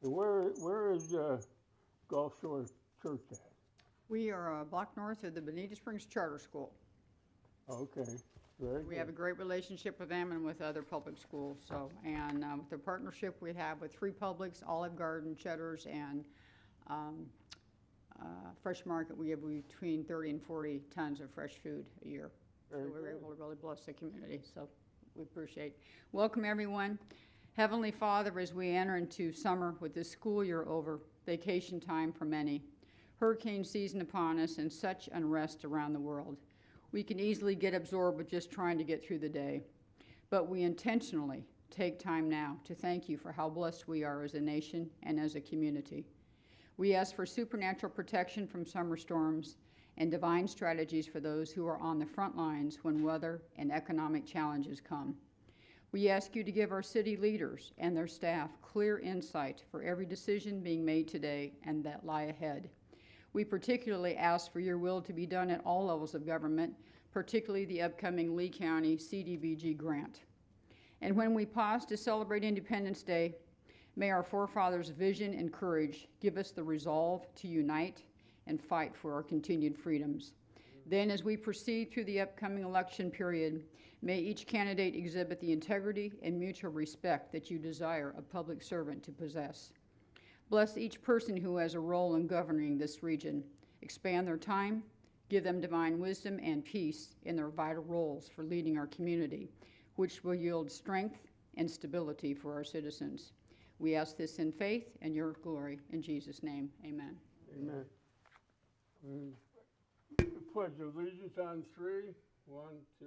And where is Gulf Shore Church at? We are a block north of the Bonita Springs Charter School. Okay, very We good. have a great relationship with them and with other public schools, so, and with the partnership we have with 3 publics, Olive Garden, Cheddar's, and Fresh Market, we give between 30 and 40 tons of fresh food a year. So Very we're good. able to really bless the community, so we appreciate. Welcome, everyone. Heavenly Father, as we enter into summer with this school year over, vacation time for many, hurricane season upon us, and such unrest around the world, we can easily get absorbed with just trying to get through the day. But we intentionally take time now to thank you for how blessed we are as a nation and as a community. We ask for supernatural protection from summer storms and divine strategies for those who are on the front lines when weather and economic challenges come. We ask you to give our city leaders and their staff clear insight for every decision being made today and that lie ahead. We particularly ask for your will to be done at all levels of government, particularly the upcoming Lee County CDBG grant. And when we pause to celebrate Independence Day, may our forefathers' vision and courage give us the resolve to unite and fight for our continued freedoms. Then, as we proceed through the upcoming election period, may each candidate exhibit the integrity and mutual respect that you desire a public servant to possess. Bless each person who has a role in governing this region. Expand their time, give them divine wisdom and peace in their vital roles for leading our community, which will yield strength and stability for our citizens. We ask this in faith and your glory. In Jesus' name, amen. Amen. Pledge allegiance on 3. 1, 2.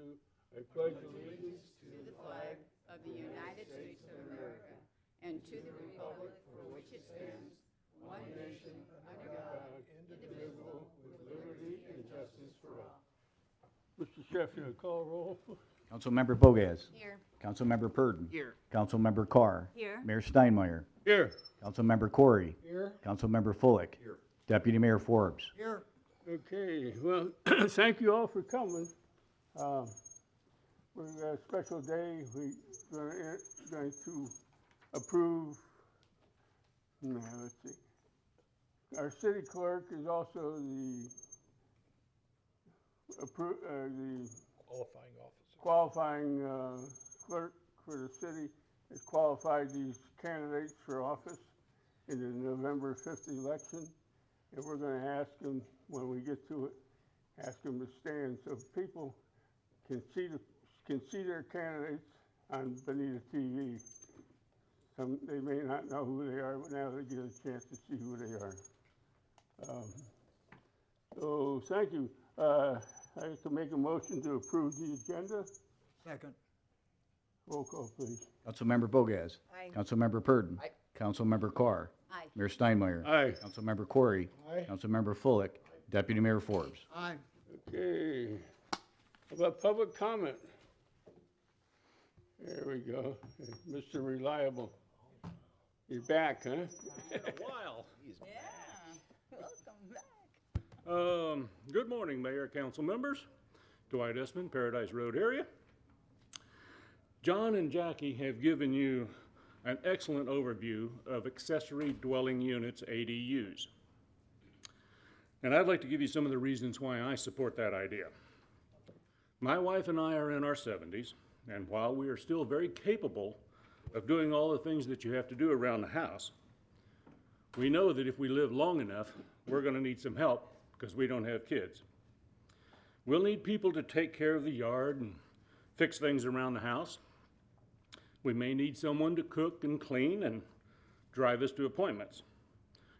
I pledge allegiance To the flag of the United States of America and to the republic for which it stands, one nation, under God, indivisible, with liberty and justice for all. Mr. Sheffield, call roll. Councilmember Bogas. Here. Councilmember Purdon. Here. Councilmember Carr. Here. Mayor Steinmeier. Here. Councilmember Corey. Here. Councilmember Fullick. Here. Deputy Mayor Forbes. Here. Okay, well, thank you all for coming. We've got a special day. We're going to approve, let's see. Our city clerk is also the Qualifying officer. qualifying clerk for the city, has qualified these candidates for office in the November 5th election. And we're going to ask them, when we get to it, ask them to stand so people can see their candidates on Bonita TV. They may not know who they are, but now they get a chance to see who they are. So thank you. I have to make a motion to approve the agenda. Second. Roll call, please. Councilmember Bogas. Aye. Councilmember Purdon. Aye. Councilmember Carr. Aye. Mayor Steinmeier. Aye. Councilmember Corey. Aye. Councilmember Fullick. Deputy Mayor Forbes. Aye. Okay. How about public comment? There we go. Mr. Reliable. You're back, huh? Been a while. Yeah. Welcome back. Good morning, Mayor, council members. Dwight Esmond, Paradise Road area. John and Jackie have given you an excellent overview of accessory dwelling units, ADUs. And I'd like to give you some of the reasons why I support that idea. My wife and I are in our 70s, and while we are still very capable of doing all the things that you have to do around the house, we know that if we live long enough, we're going to need some help because we don't have kids. We'll need people to take care of the yard and fix things around the house. We may need someone to cook and clean and drive us to appointments.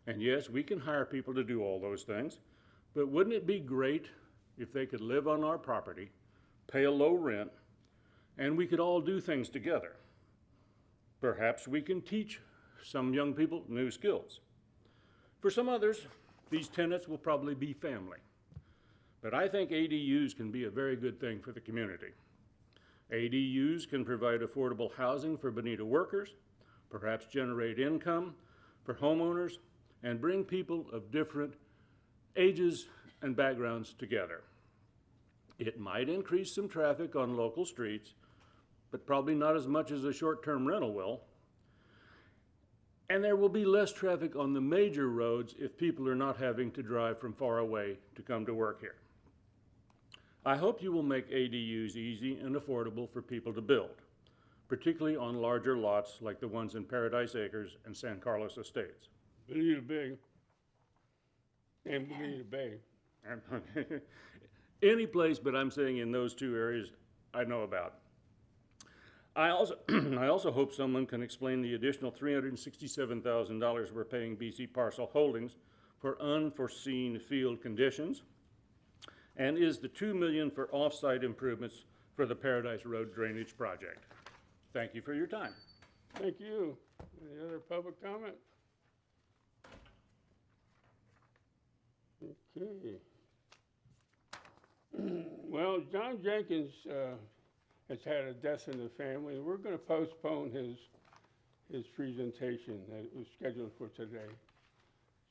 And yes, we can hire people to do all those things, but wouldn't it be great if they could live on our property, pay a low rent, and we could all do things together? Perhaps we can teach some young people new skills. For some others, these tenants will probably be family. But I think ADUs can be a very good thing for the community. ADUs can provide affordable housing for Bonita workers, perhaps generate income for homeowners, and bring people of different ages and backgrounds together. It might increase some traffic on local streets, but probably not as much as a short-term rental will. And there will be less traffic on the major roads if people are not having to drive from far away to come to work here. I hope you will make ADUs easy and affordable for people to build, particularly on larger lots like the ones in Paradise Acres and San Carlos Estates. Bonita Bay. And Bonita Bay. Any place, but I'm saying in those two areas I know about. I also hope someone can explain the additional $367,000 we're paying BC Parcel Holdings for unforeseen field conditions, and is the $2 million for off-site improvements for the Paradise Road Drainage Project. Thank you for your time. Thank you. Any other public comment? Okay. Well, John Jenkins has had a death in the family. We're going to postpone his presentation that was scheduled for today.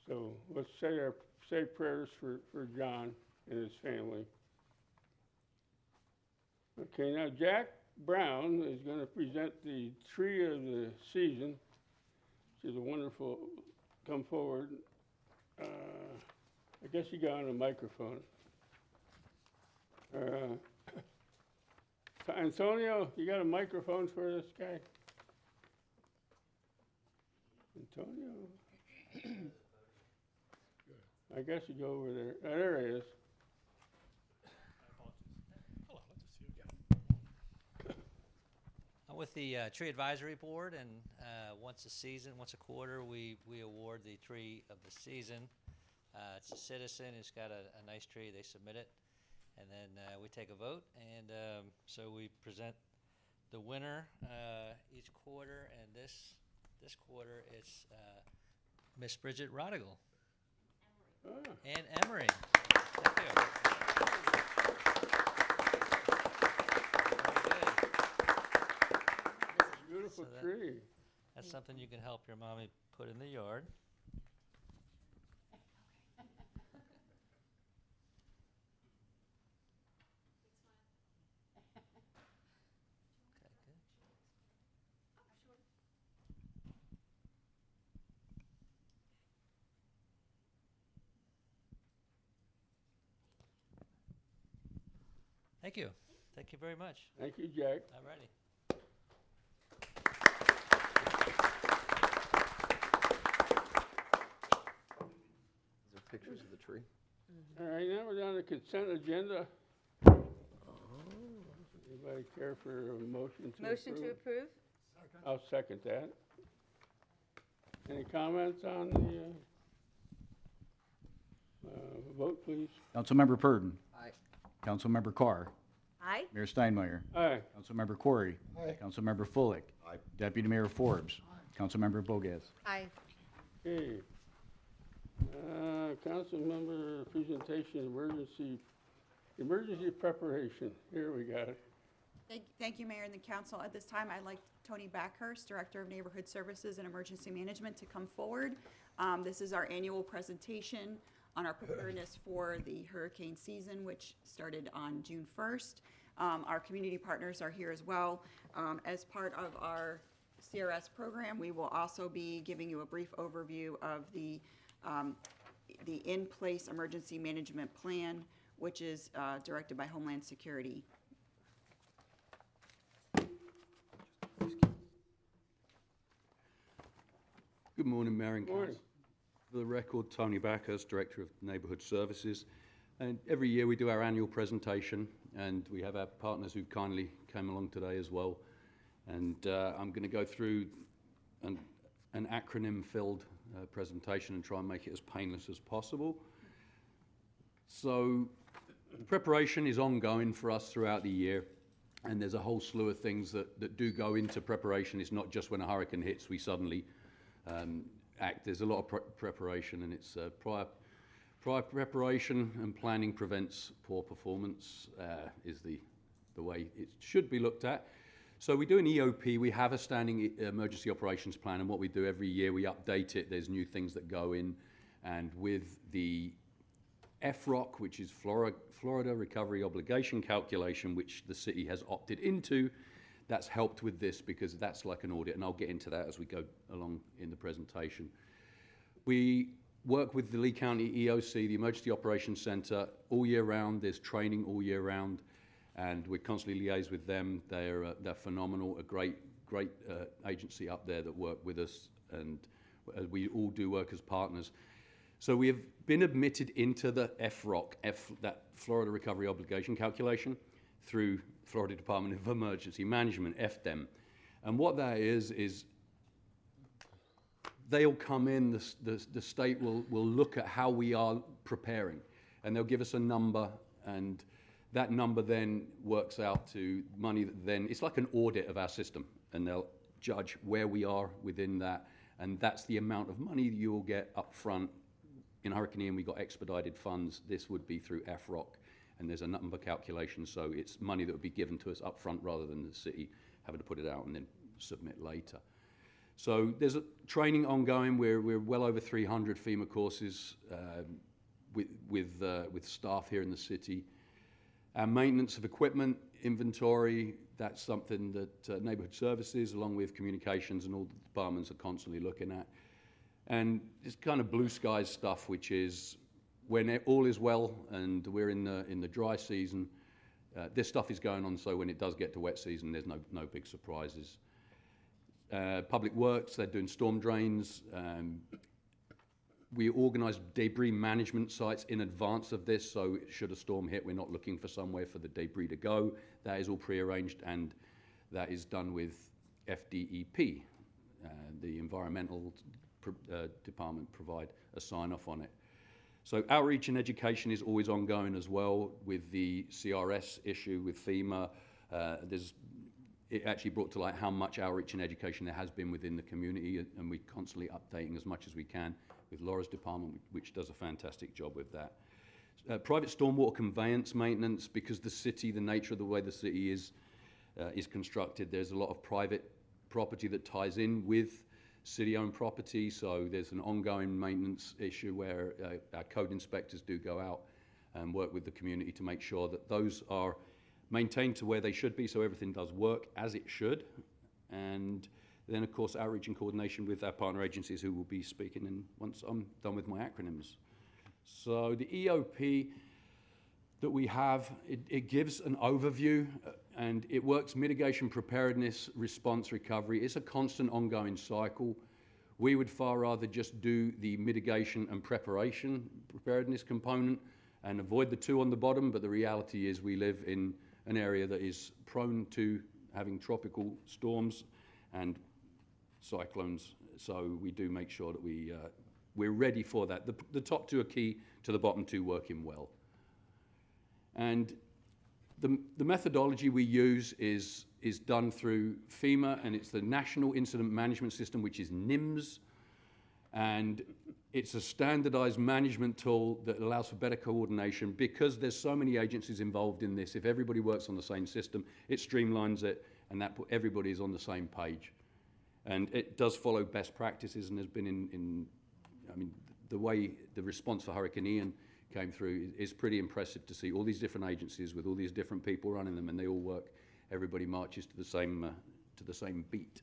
So let's say prayers for John and his family. Okay, now Jack Brown is going to present the tree of the season, which is a wonderful, come forward. I guess you got on a microphone. Antonio, you got a microphone for this guy? Antonio? I guess you go over there. Oh, there he is. Hello, good to see you again. I'm with the Tree Advisory Board, and once a quarter, we award the Tree of the Season. It's a citizen who's got a nice tree, they submit it, and then we take a vote, and so we present the winner each quarter, and this quarter it's Miss Bridget Rodigal. And Emery. Thank you. Very good. Beautiful So tree. That's something you can help your mommy put in the yard. Okay, good. Thank you. Thank you very much. Thank you, Jack. I'm ready. These are pictures of the tree. All right, now we're down to consent agenda. Anybody care for a motion to approve? Motion to approve? I'll second that. Any comments on the vote, please? Councilmember Purdon. Aye. Councilmember Carr. Aye. Mayor Steinmeier. Aye. Councilmember Corey. Aye. Councilmember Fullick. Aye. Deputy Mayor Forbes. Councilmember Bogas. Aye. Okay. Council member presentation, emergency preparation. Here we got it. Thank you, Mayor and the council. At this time, I'd like Tony Backhurst, Director of Neighborhood Services and Emergency Management, to come forward. This is our annual presentation on our preparedness for the hurricane season, which started on June 1st. Our community partners are here as well. As part of our CRS program, we will also be giving you a brief overview of the in-place emergency management plan, which is directed by Homeland Security. Good morning, Mayor and Morning. Council. For the record, Tony Backhurst, Director of Neighbourhood Services. And every year we do our annual presentation, and we have our partners who kindly came along today as well. And I'm going to go through an acronym-filled presentation and try and make it as painless as possible. So preparation is ongoing for us throughout the year, and there's a whole slew of things that do go into preparation. It's not just when a hurricane hits we suddenly act. There's a lot of preparation, and it's prior preparation and planning prevents poor performance is the way it should be looked at. So we do an EOP. We have a standing emergency operations plan, and what we do every year, we update it. There's new things that go in, and with the FROC, which is Florida Recovery Obligation Calculation, which the city has opted into, that's helped with this because that's like an audit, and I'll get into that as we go along in the presentation. We work with the Lee County EOC, the Emergency Operations Center, all year round. There's training all year round, and we constantly liaise with them. They're phenomenal, a great agency up there that work with us, and we all do work as partners. So we have been admitted into the FROC, that Florida Recovery Obligation Calculation, through Florida Department of Emergency Management, FDEM. And what that is they'll come in, the state will look at how we are preparing, and they'll give us a number, and that number then works out to money that then, it's like an audit of our system, and they'll judge where we are within that, and that's the amount of money that you will get up front. In Hurricane Ian, we got expedited funds. This would be through FROC, and there's a number calculation, so it's money that would be given to us up front rather than the city having to put it out and then submit later. So there's a training ongoing. We're well over 300 FEMA courses with staff here in the city. Our maintenance of equipment, inventory, that's something that Neighborhood Services, along with communications and all the departments, are constantly looking at. And it's kind of blue skies stuff, which is when all is well and we're in the dry season, this stuff is going on, so when it does get to wet season, there's no big surprises. Public Works, they're doing storm drains. We organise debris management sites in advance of this, so should a storm hit, we're not looking for somewhere for the debris to go. That is all prearranged, and that is done with FDEP. The environmental department provide a sign-off on it. So outreach and education is always ongoing as well with the CRS issue with FEMA. It actually brought to light how much outreach and education there has been within the community, and we're constantly updating as much as we can with Laura's department, which does a fantastic job with that. Private stormwater conveyance maintenance, because the city, the nature of the way the city is constructed, there's a lot of private property that ties in with city-owned property, so there's an ongoing maintenance issue where our code inspectors do go out and work with the community to make sure that those are maintained to where they should be, so everything does work as it should. And then, of course, outreach and coordination with our partner agencies, who will be speaking in once I'm done with my acronyms. So the EOP that we have, it gives an overview, and it works mitigation, preparedness, response, recovery. It's a constant ongoing cycle. We would far rather just do the mitigation and preparedness component and avoid the two on the bottom, but the reality is we live in an area that is prone to having tropical storms and cyclones, so we do make sure that we're ready for that. The top two are key to the bottom two working well. And the methodology we use is done through FEMA, and it's the National Incident Management System, which is NIMS, and it's a standardized management tool that allows for better coordination. Because there's so many agencies involved in this, if everybody works on the same system, it streamlines it, and everybody is on the same page. And it does follow best practices, and has been I mean, the way the response for Hurricane Ian came through is pretty impressive to see all these different agencies with all these different people running them, and they all work, everybody marches to the same beat.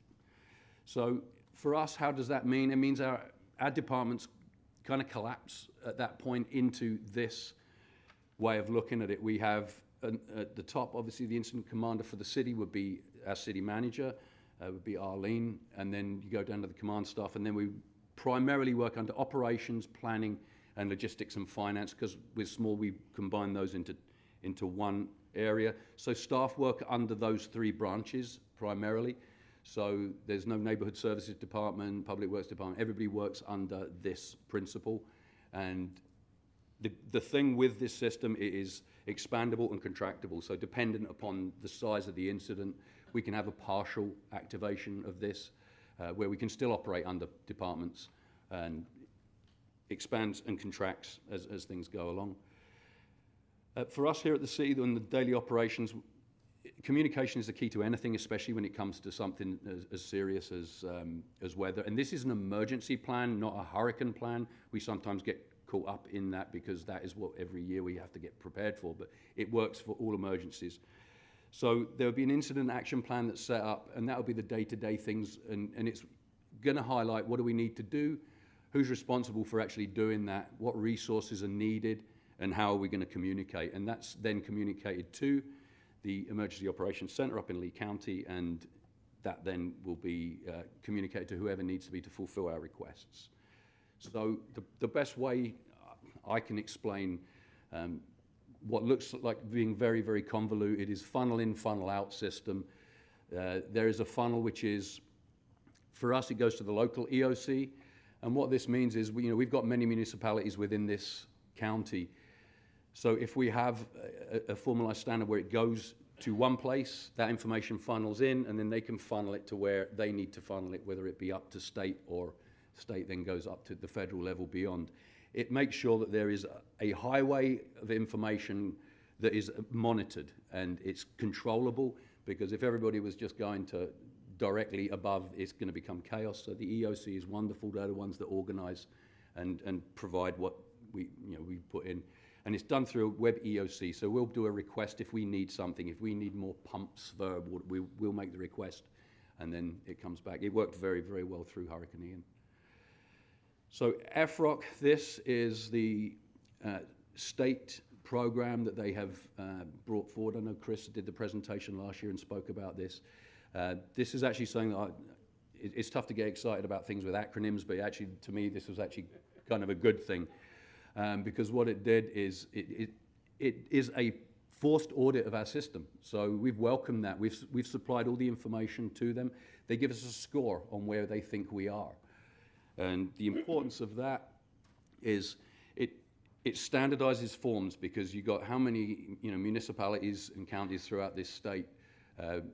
So for us, how does that mean? It means our departments kind of collapse at that point into this way of looking at it. We have at the top, obviously, the incident commander for the city would be our city manager, would be Arlene, and then you go down to the command staff, and then we primarily work under operations, planning, and logistics and finance, because we're small, we combine those into one area. So staff work under those three branches primarily. So there's no neighborhood services department, public works department, everybody works under this principle. And the thing with this system, it is expandable and contractible. So dependent upon the size of the incident, we can have a partial activation of this, where we can still operate under departments, and expands and contracts as things go along. For us here at the city, in the daily operations, communication is the key to anything, especially when it comes to something as serious as weather. And this is an emergency plan, not a hurricane plan. We sometimes get caught up in that because that is what every year we have to get prepared for, but it works for all emergencies. So there'll be an incident action plan that's set up, and that'll be the day-to-day things, and it's gonna highlight what do we need to do, who's responsible for actually doing that, what resources are needed, and how are we gonna communicate. And that's then communicated to the Emergency Operations Center up in Lee County, and that then will be communicated to whoever needs to be to fulfill our requests. So the best way I can explain what looks like being very, very convoluted is funnel in, funnel out system. There is a funnel which is, for us, it goes to the local EOC. And what this means is, we've got many municipalities within this county. So if we have a formalized standard where it goes to one place, that information funnels in, and then they can funnel it to where they need to funnel it, whether it be up to state or state then goes up to the federal level beyond. It makes sure that there is a highway of information that is monitored and it's controllable, because if everybody was just going to directly above, it's going to become chaos. So the EOC is wonderful. They're the ones that organize and provide what we put in. And it's done through a web EOC. So we'll do a request if we need something. If we need more pumps for water, we'll make the request, and then it comes back. It worked very, very well through Hurricane Ian. So FROC, this is the state program that they have brought forward. I know Chris did the presentation last year and spoke about this. This is actually something that it's tough to get excited about things with acronyms, but actually, to me, this was actually kind of a good thing. Because what it did is it is a forced audit of our system. So we've welcomed that. We've supplied all the information to them. They give us a score on where they think we are. And the importance of that is it standardizes forms, because you've got how many municipalities and counties throughout this state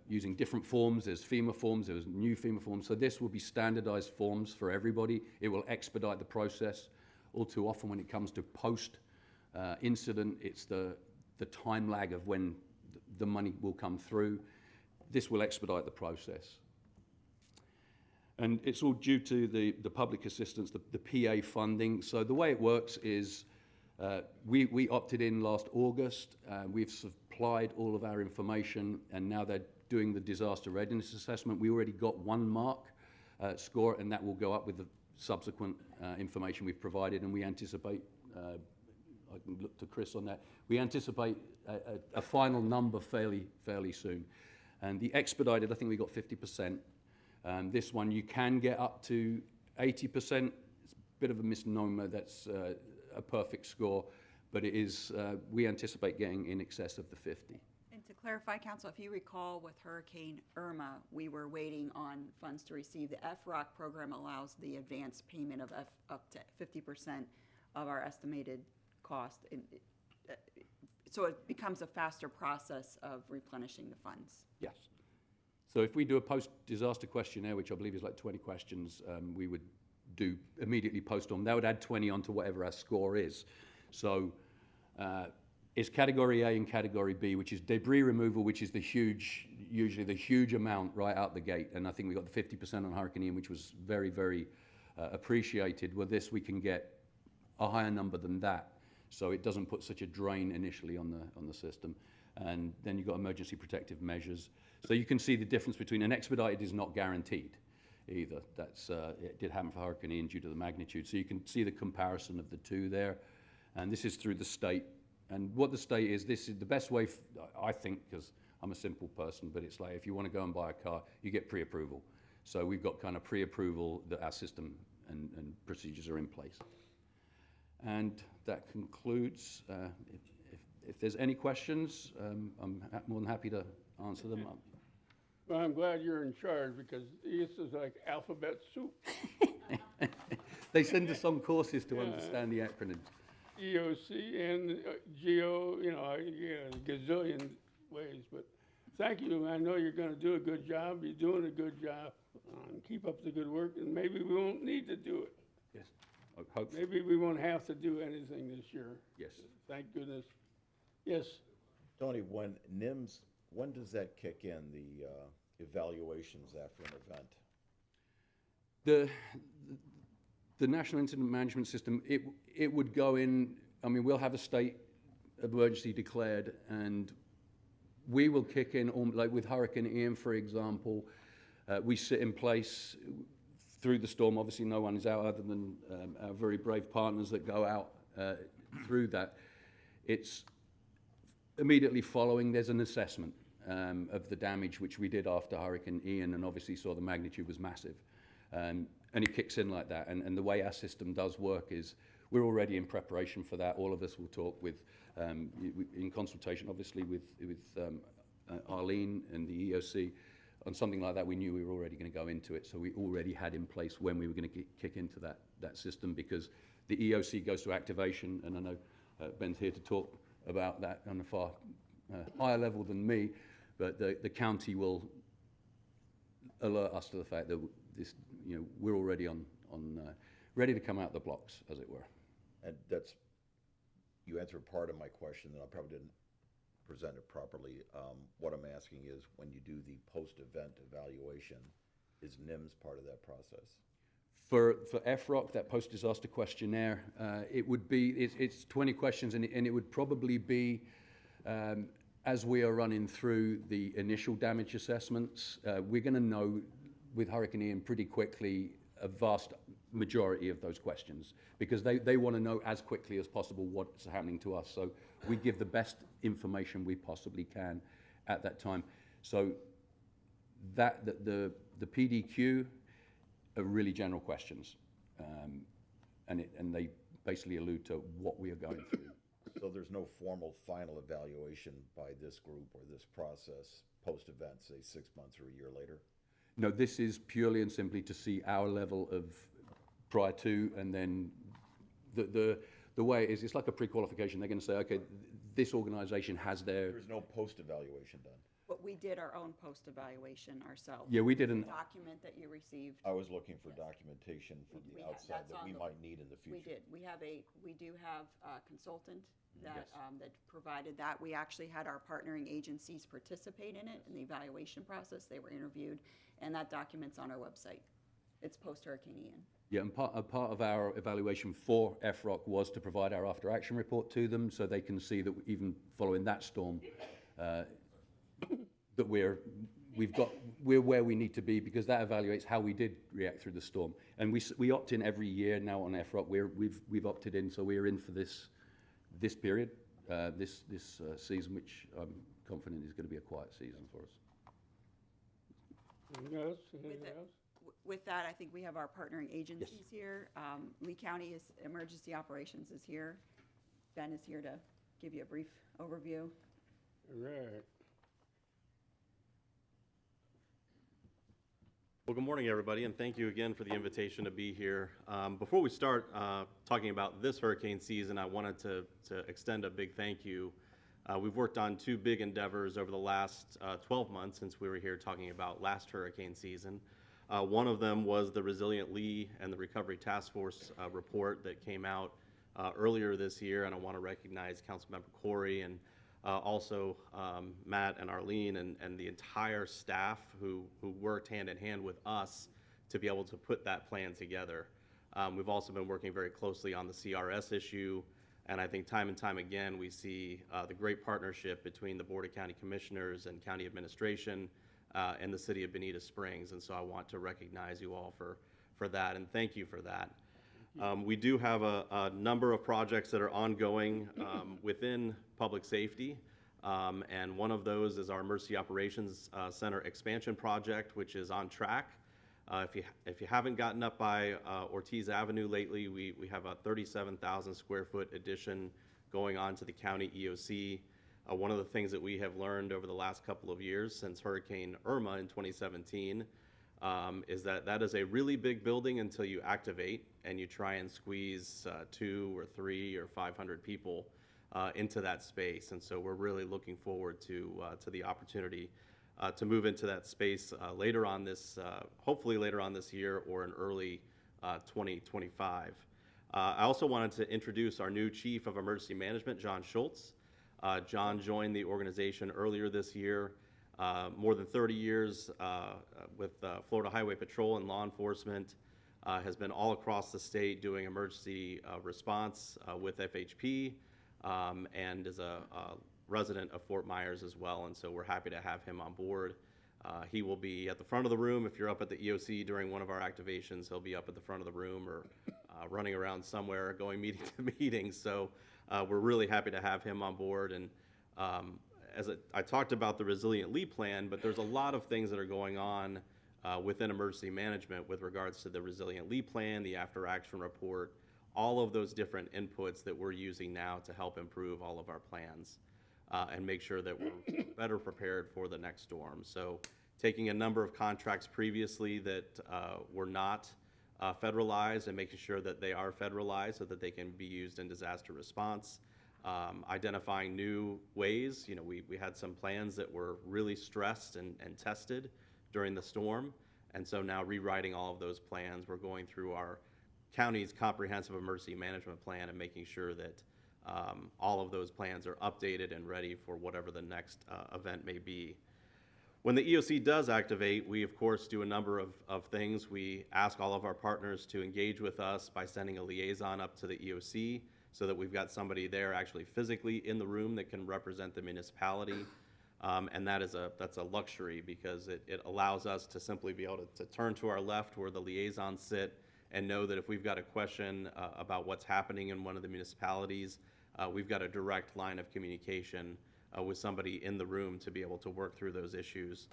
using different forms. There's FEMA forms, there's new FEMA forms. So this will be standardized forms for everybody. It will expedite the process. All too often when it comes to post-incident, it's the time lag of when the money will come through. This will expedite the process. And it's all due to the public assistance, the PA funding. So the way it works is we opted in last August. We've supplied all of our information, and now they're doing the disaster readiness assessment. We already got 1 mark score, and that will go up with the subsequent information we've provided, and we anticipate, I can look to Chris on that, we anticipate a final number fairly soon. And the expedited, I think we got 50%. This one you can get up to 80%. It's a bit of a misnomer, that's a perfect score, but it is, we anticipate getting in excess of the 50. And to clarify, Council, if you recall with Hurricane Irma, we were waiting on funds to receive. The FROC program allows the advance payment of up to 50% of our estimated cost. So it becomes a faster process of replenishing the funds. Yes. So if we do a post-disaster questionnaire, which I believe is like 20 questions, we would do immediately post on. That would add 20 onto whatever our score is. So it's category A and category B, which is debris removal, which is usually the huge amount right out the gate. And I think we got the 50% on Hurricane Ian, which was very, very appreciated. With this, we can get a higher number than that, so it doesn't put such a drain initially on the system. And then you've got emergency protective measures. So you can see the difference between an expedited is not guaranteed either. That's it did happen for Hurricane Ian due to the magnitude. So you can see the comparison of the two there. And this is through the state. And what the state is, this is the best way, I think, because I'm a simple person, but it's like if you want to go and buy a car, you get pre-approval. So we've got kind of pre-approval that our system and procedures are in place. And that concludes. If there's any questions, I'm more than happy to answer them. Well, I'm glad you're in charge, because this is like alphabet soup. They send us on courses to understand the acronyms. EOC and GEO, a gazillion ways, but thank you. I know you're gonna do a good job. You're doing a good job. Keep up the good work, and maybe we won't need to do it. Yes, hopefully. Maybe we won't have to do anything this year. Yes. Thank goodness. Yes. Tony, when NIMS, when does that kick in, the evaluations after an event? The National Incident Management System, it would go in, I mean, we'll have a state emergency declared, and we will kick in, like with Hurricane Ian, for example, we sit in place through the storm. Obviously, no one is out other than our very brave partners that go out through that. It's immediately following, there's an assessment of the damage, which we did after Hurricane Ian, and obviously saw the magnitude was massive. And it kicks in like that. And the way our system does work is we're already in preparation for that. All of us will talk with, in consultation, obviously, with Arlene and the EOC. On something like that, we knew we were already going to go into it, so we already had in place when we were going to kick into that system, because the EOC goes to activation, and I know Ben's here to talk about that on a far higher level than me, but the county will alert us to the fact that this, we're already on ready to come out the blocks, as it were. And you answered part of my question, and I probably didn't present it properly. What I'm asking is, when you do the post-event evaluation, is NIMS part of that process? For FROC, that post-disaster questionnaire, it would be, it's 20 questions, and it would probably be, as we are running through the initial damage assessments, we're going to know with Hurricane Ian pretty quickly a vast majority of those questions, because they want to know as quickly as possible what's happening to us. So we give the best information we possibly can at that time. So that the PDQ are really general questions, and they basically allude to what we are going through. So there's no formal final evaluation by this group or this process post-event, say 6 months or a year later? No, this is purely and simply to see our level of prior to, and then the way it is, it's like a pre-qualification. They're going to say, okay, this organization has their... There's no post-evaluation done? But we did our own post-evaluation ourselves. Yeah, we did The an... document that you received. I was looking for documentation from We the had- outside that's that on we the- might need in the future. We did. We do have a consultant that, Yes. that provided that. We actually had our partnering agencies participate in it, in the evaluation process. They were interviewed, and that document's on our website. It's post-Hurricane Ian. Yeah, and part of our evaluation for FROC was to provide our after-action report to them, so they can see that even following that storm, that we're where we need to be, because that evaluates how we did react through the storm. And we opt in every year now on FROC. We've opted in, so we're in for this period, this season, which I'm confident is going to be a quiet season for us. Anything else? Anything else? With that, I think we have our partnering agencies here. Lee County Emergency Operations is here. Ben is here to give you a brief overview. Right. Well, good morning, everybody, and thank you again for the invitation to be here. Before we start talking about this hurricane season, I wanted to extend a big thank you. We've worked on two big endeavors over the last 12 months since we were here talking about last hurricane season. One of them was the Resilient Lee and the Recovery Task Force report that came out earlier this year, and I want to recognize Councilmember Corey and also Matt and Arlene and the entire staff who worked hand in hand with us to be able to put that plan together. We've also been working very closely on the CRS issue, and I think time and time again we see the great partnership between the Board of County Commissioners and County Administration and the City of Bonita Springs, and so I want to recognize you all for that, and thank you for that. We do have a number of projects that are ongoing within public safety, and one of those is our Emergency Operations Center expansion project, which is on track. If you haven't gotten up by Ortiz Avenue lately, we have a 37,000 square foot addition going on to the county EOC. One of the things that we have learned over the last couple of years since Hurricane Irma in 2017 is that is a really big building until you activate and you try and squeeze 2 or 3 or 500 people into that space. And so we're really looking forward to the opportunity to move into that space later on this, hopefully later on this year or in early 2025. I also wanted to introduce our new Chief of Emergency Management, John Schultz. John joined the organization earlier this year. More than 30 years with Florida Highway Patrol and law enforcement, has been all across the state doing emergency response with FHP, and is a resident of Fort Myers as well, and so we're happy to have him on board. He will be at the front of the room. If you're up at the EOC during one of our activations, he'll be up at the front of the room or running around somewhere, going meeting to meeting. So we're really happy to have him on board. And I talked about the Resilient Lee Plan, but there's a lot of things that are going on within emergency management with regards to the Resilient Lee Plan, the After Action Report, all of those different inputs that we're using now to help improve all of our plans and make sure that we're better prepared for the next storm. So taking a number of contracts previously that were not federalized and making sure that they are federalized so that they can be used in disaster response. Identifying new ways. You know, we had some plans that were really stressed and tested during the storm, and so now rewriting all of those plans. We're going through our county's comprehensive emergency management plan and making sure that all of those plans are updated and ready for whatever the next event may be. When the EOC does activate, we of course do a number of things. We ask all of our partners to engage with us by sending a liaison up to the EOC so that we've got somebody there actually physically in the room that can represent the municipality. And that's a luxury because it allows us to simply be able to turn to our left where the liaisons sit and know that if we've got a question about what's happening in one of the municipalities, we've got a direct line of communication with somebody in the room to be able to work through those issues.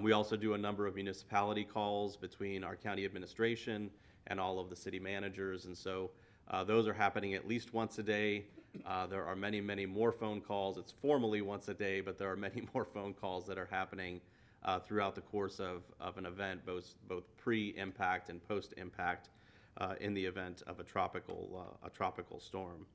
We also do a number of municipality calls between our county administration and all of the city managers, and so those are happening at least once a day. There are many, many more phone calls. It's formally once a day, but there are many more phone calls that are happening throughout the course of an event, both pre-impact and post-impact in the event of a tropical storm.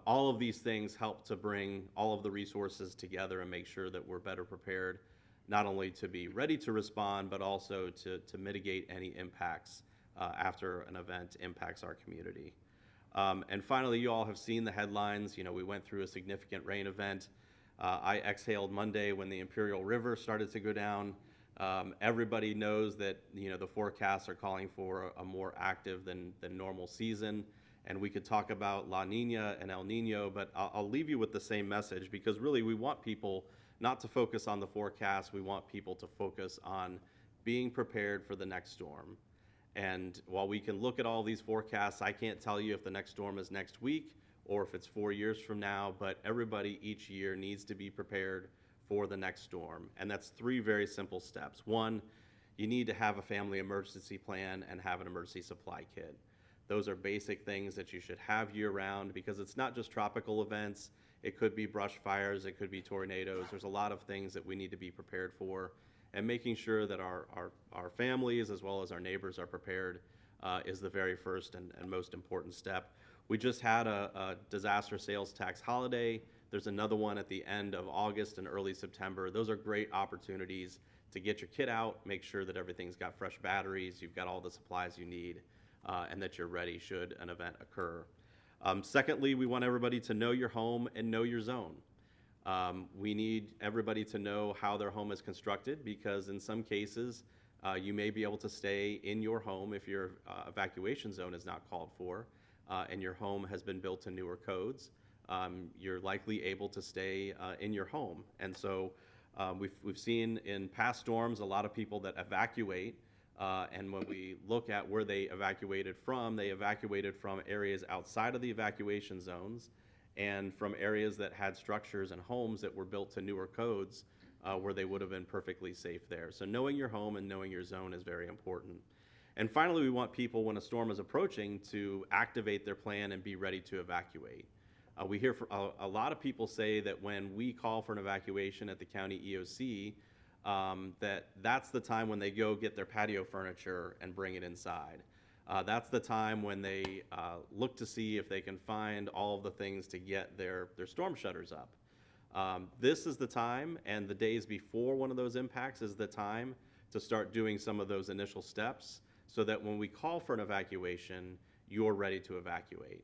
All of these things help to bring all of the resources together and make sure that we're better prepared, not only to be ready to respond, but also to mitigate any impacts after an event impacts our community. And finally, you all have seen the headlines. You know, we went through a significant rain event. I exhaled Monday when the Imperial River started to go down. Everybody knows that, you know, the forecasts are calling for a more active than normal season. And we could talk about La Nina and El Nino, but I'll leave you with the same message because really we want people not to focus on the forecast. We want people to focus on being prepared for the next storm. And while we can look at all these forecasts, I can't tell you if the next storm is next week or if it's 4 years from now, but everybody each year needs to be prepared for the next storm. And that's 3 very simple steps. 1, you need to have a family emergency plan and have an emergency supply kit. Those are basic things that you should have year-round because it's not just tropical events. It could be brush fires, it could be tornadoes. There's a lot of things that we need to be prepared for. And making sure that our families as well as our neighbors are prepared is the very first and most important step. We just had a disaster sales tax holiday. There's another one at the end of August and early September. Those are great opportunities to get your kit out, make sure that everything's got fresh batteries, you've got all the supplies you need, and that you're ready should an event occur. Secondly, we want everybody to know your home and know your zone. We need everybody to know how their home is constructed because in some cases, you may be able to stay in your home if your evacuation zone is not called for and your home has been built to newer codes. You're likely able to stay in your home. And so we've seen in past storms a lot of people that evacuate and when we look at where they evacuated from areas outside of the evacuation zones and from areas that had structures and homes that were built to newer codes where they would have been perfectly safe there. So knowing your home and knowing your zone is very important. And finally, we want people, when a storm is approaching, to activate their plan and be ready to evacuate. We hear a lot of people say that when we call for an evacuation at the county EOC, that's the time when they go get their patio furniture and bring it inside. That's the time when they look to see if they can find all of the things to get their storm shutters up. This is the time, and the days before one of those impacts is the time to start doing some of those initial steps so that when we call for an evacuation, you're ready to evacuate.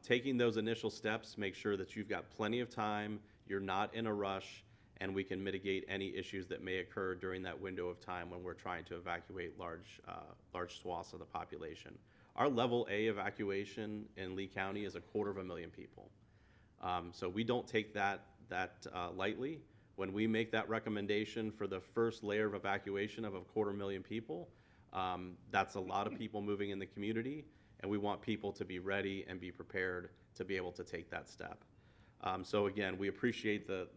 Taking those initial steps, make sure that you've got plenty of time, you're not in a rush, and we can mitigate any issues that may occur during that window of time when we're trying to evacuate large swaths of the population. Our level A evacuation in Lee County is 250,000 people. So we don't take that that lightly. When we make that recommendation for the first layer of evacuation of 250,000 people, that's a lot of people moving in the community, and we want people to be ready and be prepared to be able to take that step. So again, we appreciate the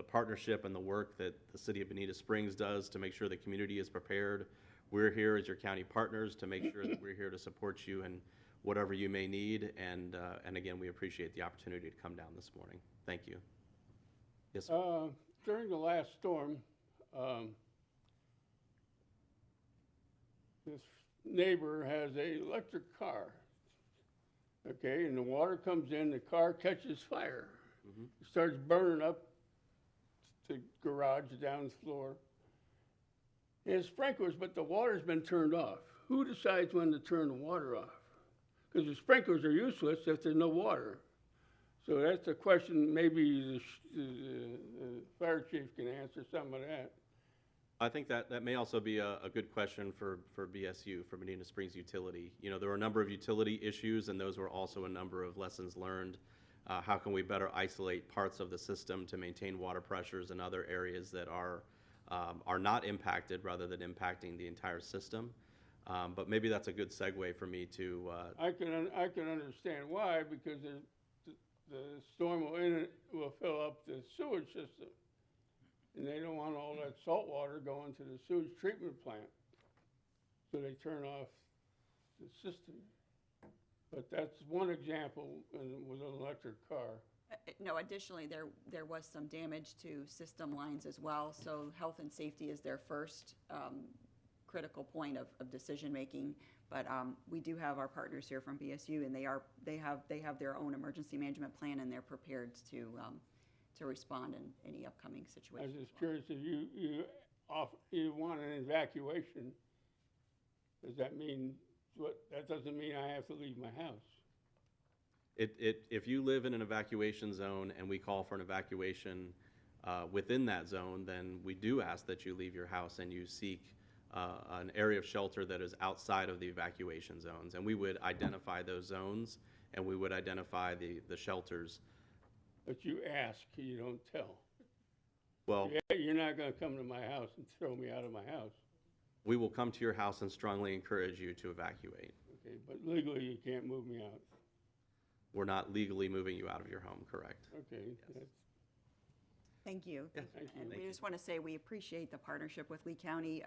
partnership and the work that the city of Bonita Springs does to make sure the community is prepared. We're here as your county partners to make sure that we're here to support you in whatever you may need. And again, we appreciate the opportunity to come down this morning. Thank you. Yes, sir. During the last storm, this neighbor has a electric car, okay, and the water comes in, the car catches fire. It starts burning up the garage down the floor. It has sprinklers, but the water's been turned off. Who decides when to turn the water off? Because the sprinklers are useless if there's no water. So that's a question, maybe the fire chief can answer some of that. I think that may also be a good question for BSU, for Bonita Springs Utility. You know, there were a number of utility issues, and those were also a number of lessons learned. How can we better isolate parts of the system to maintain water pressures in other areas that are not impacted rather than impacting the entire system? But maybe that's a good segue for me to. I can understand why, because the storm will fill up the sewage system. And they don't want all that salt water going to the sewage treatment plant. So they turn off the system. But that's one example with an electric car. No, additionally, there was some damage to system lines as well. So health and safety is their first critical point of decision making. But we do have our partners here from BSU, and they have their own emergency management plan, and they're prepared to respond in any upcoming I situations. was just curious, if you want an evacuation, does that mean, that doesn't mean I have to leave my house? If you live in an evacuation zone and we call for an evacuation within that zone, then we do ask that you leave your house and you seek an area of shelter that is outside of the evacuation zones. And we would identify those zones, and we would identify the shelters. But you ask, you don't tell. Well, You're not gonna come to my house and throw me out of my house. we will come to your house and strongly encourage you to evacuate. Okay, but legally you can't move me out. We're not legally moving you out of your home, correct? Okay, that's, Thank you. Yeah, thank you. And we just want to say we appreciate the partnership with Lee County.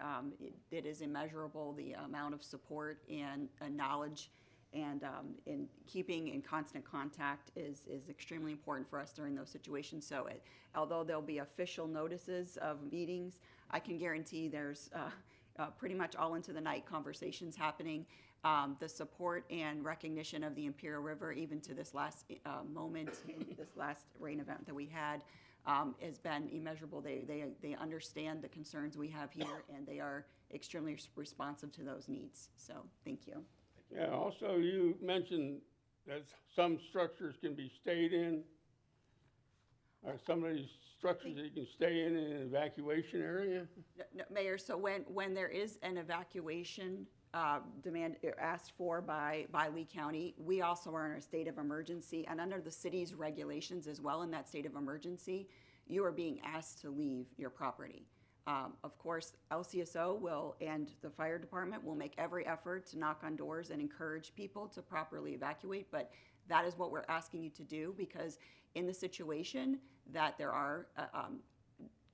It is immeasurable, the amount of support and knowledge, and in keeping in constant contact is extremely important for us during those situations. So although there'll be official notices of meetings, I can guarantee there's pretty much all into the night conversations happening. The support and recognition of the Imperial River, even to this last moment, this last rain event that we had, has been immeasurable. They understand the concerns we have here, and they are extremely responsive to those needs. So thank you. Yeah, also you mentioned that some structures can be stayed in. Are some of these structures that you can stay in an evacuation area? No, Mayor, so when there is an evacuation demand asked for by Lee County, we also are in a state of emergency, and under the city's regulations as well, in that state of emergency, you are being asked to leave your property. Of course, LCSO will, and the fire department will make every effort to knock on doors and encourage people to properly evacuate, but that is what we're asking you to do, because in the situation that there are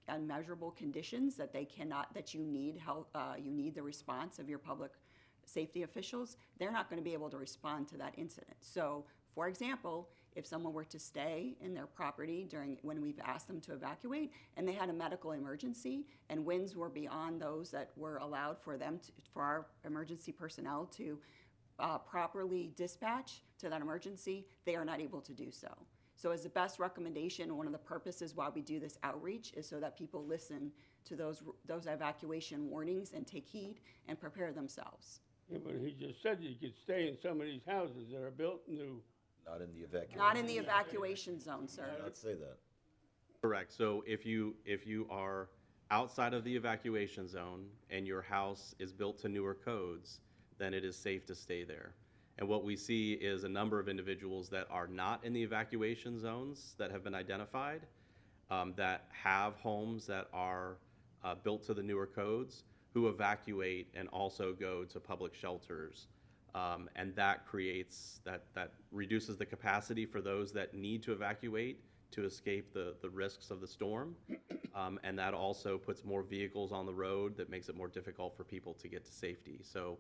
unmeasurable conditions that you need help, you need the response of your public safety officials, they're not going to be able to respond to that incident. So, for example, if someone were to stay in their property when we've asked them to evacuate, and they had a medical emergency, and winds were beyond those that were allowed for our emergency personnel to properly dispatch to that emergency, they are not able to do so. So as the best recommendation, one of the purposes why we do this outreach is so that people listen to those evacuation warnings and take heed and prepare themselves. Yeah, but he just said you could stay in some of these houses that are built new. Not in the evacuation. Not in the evacuation zone, sir. Did not say that. Correct. So if you are outside of the evacuation zone and your house is built to newer codes, then it is safe to stay there. And what we see is a number of individuals that are not in the evacuation zones that have been identified, that have homes that are built to the newer codes who evacuate and also go to public shelters. And that creates, that reduces the capacity for those that need to evacuate to escape the risks of the storm. And that also puts more vehicles on the road that makes it more difficult for people to get to safety. So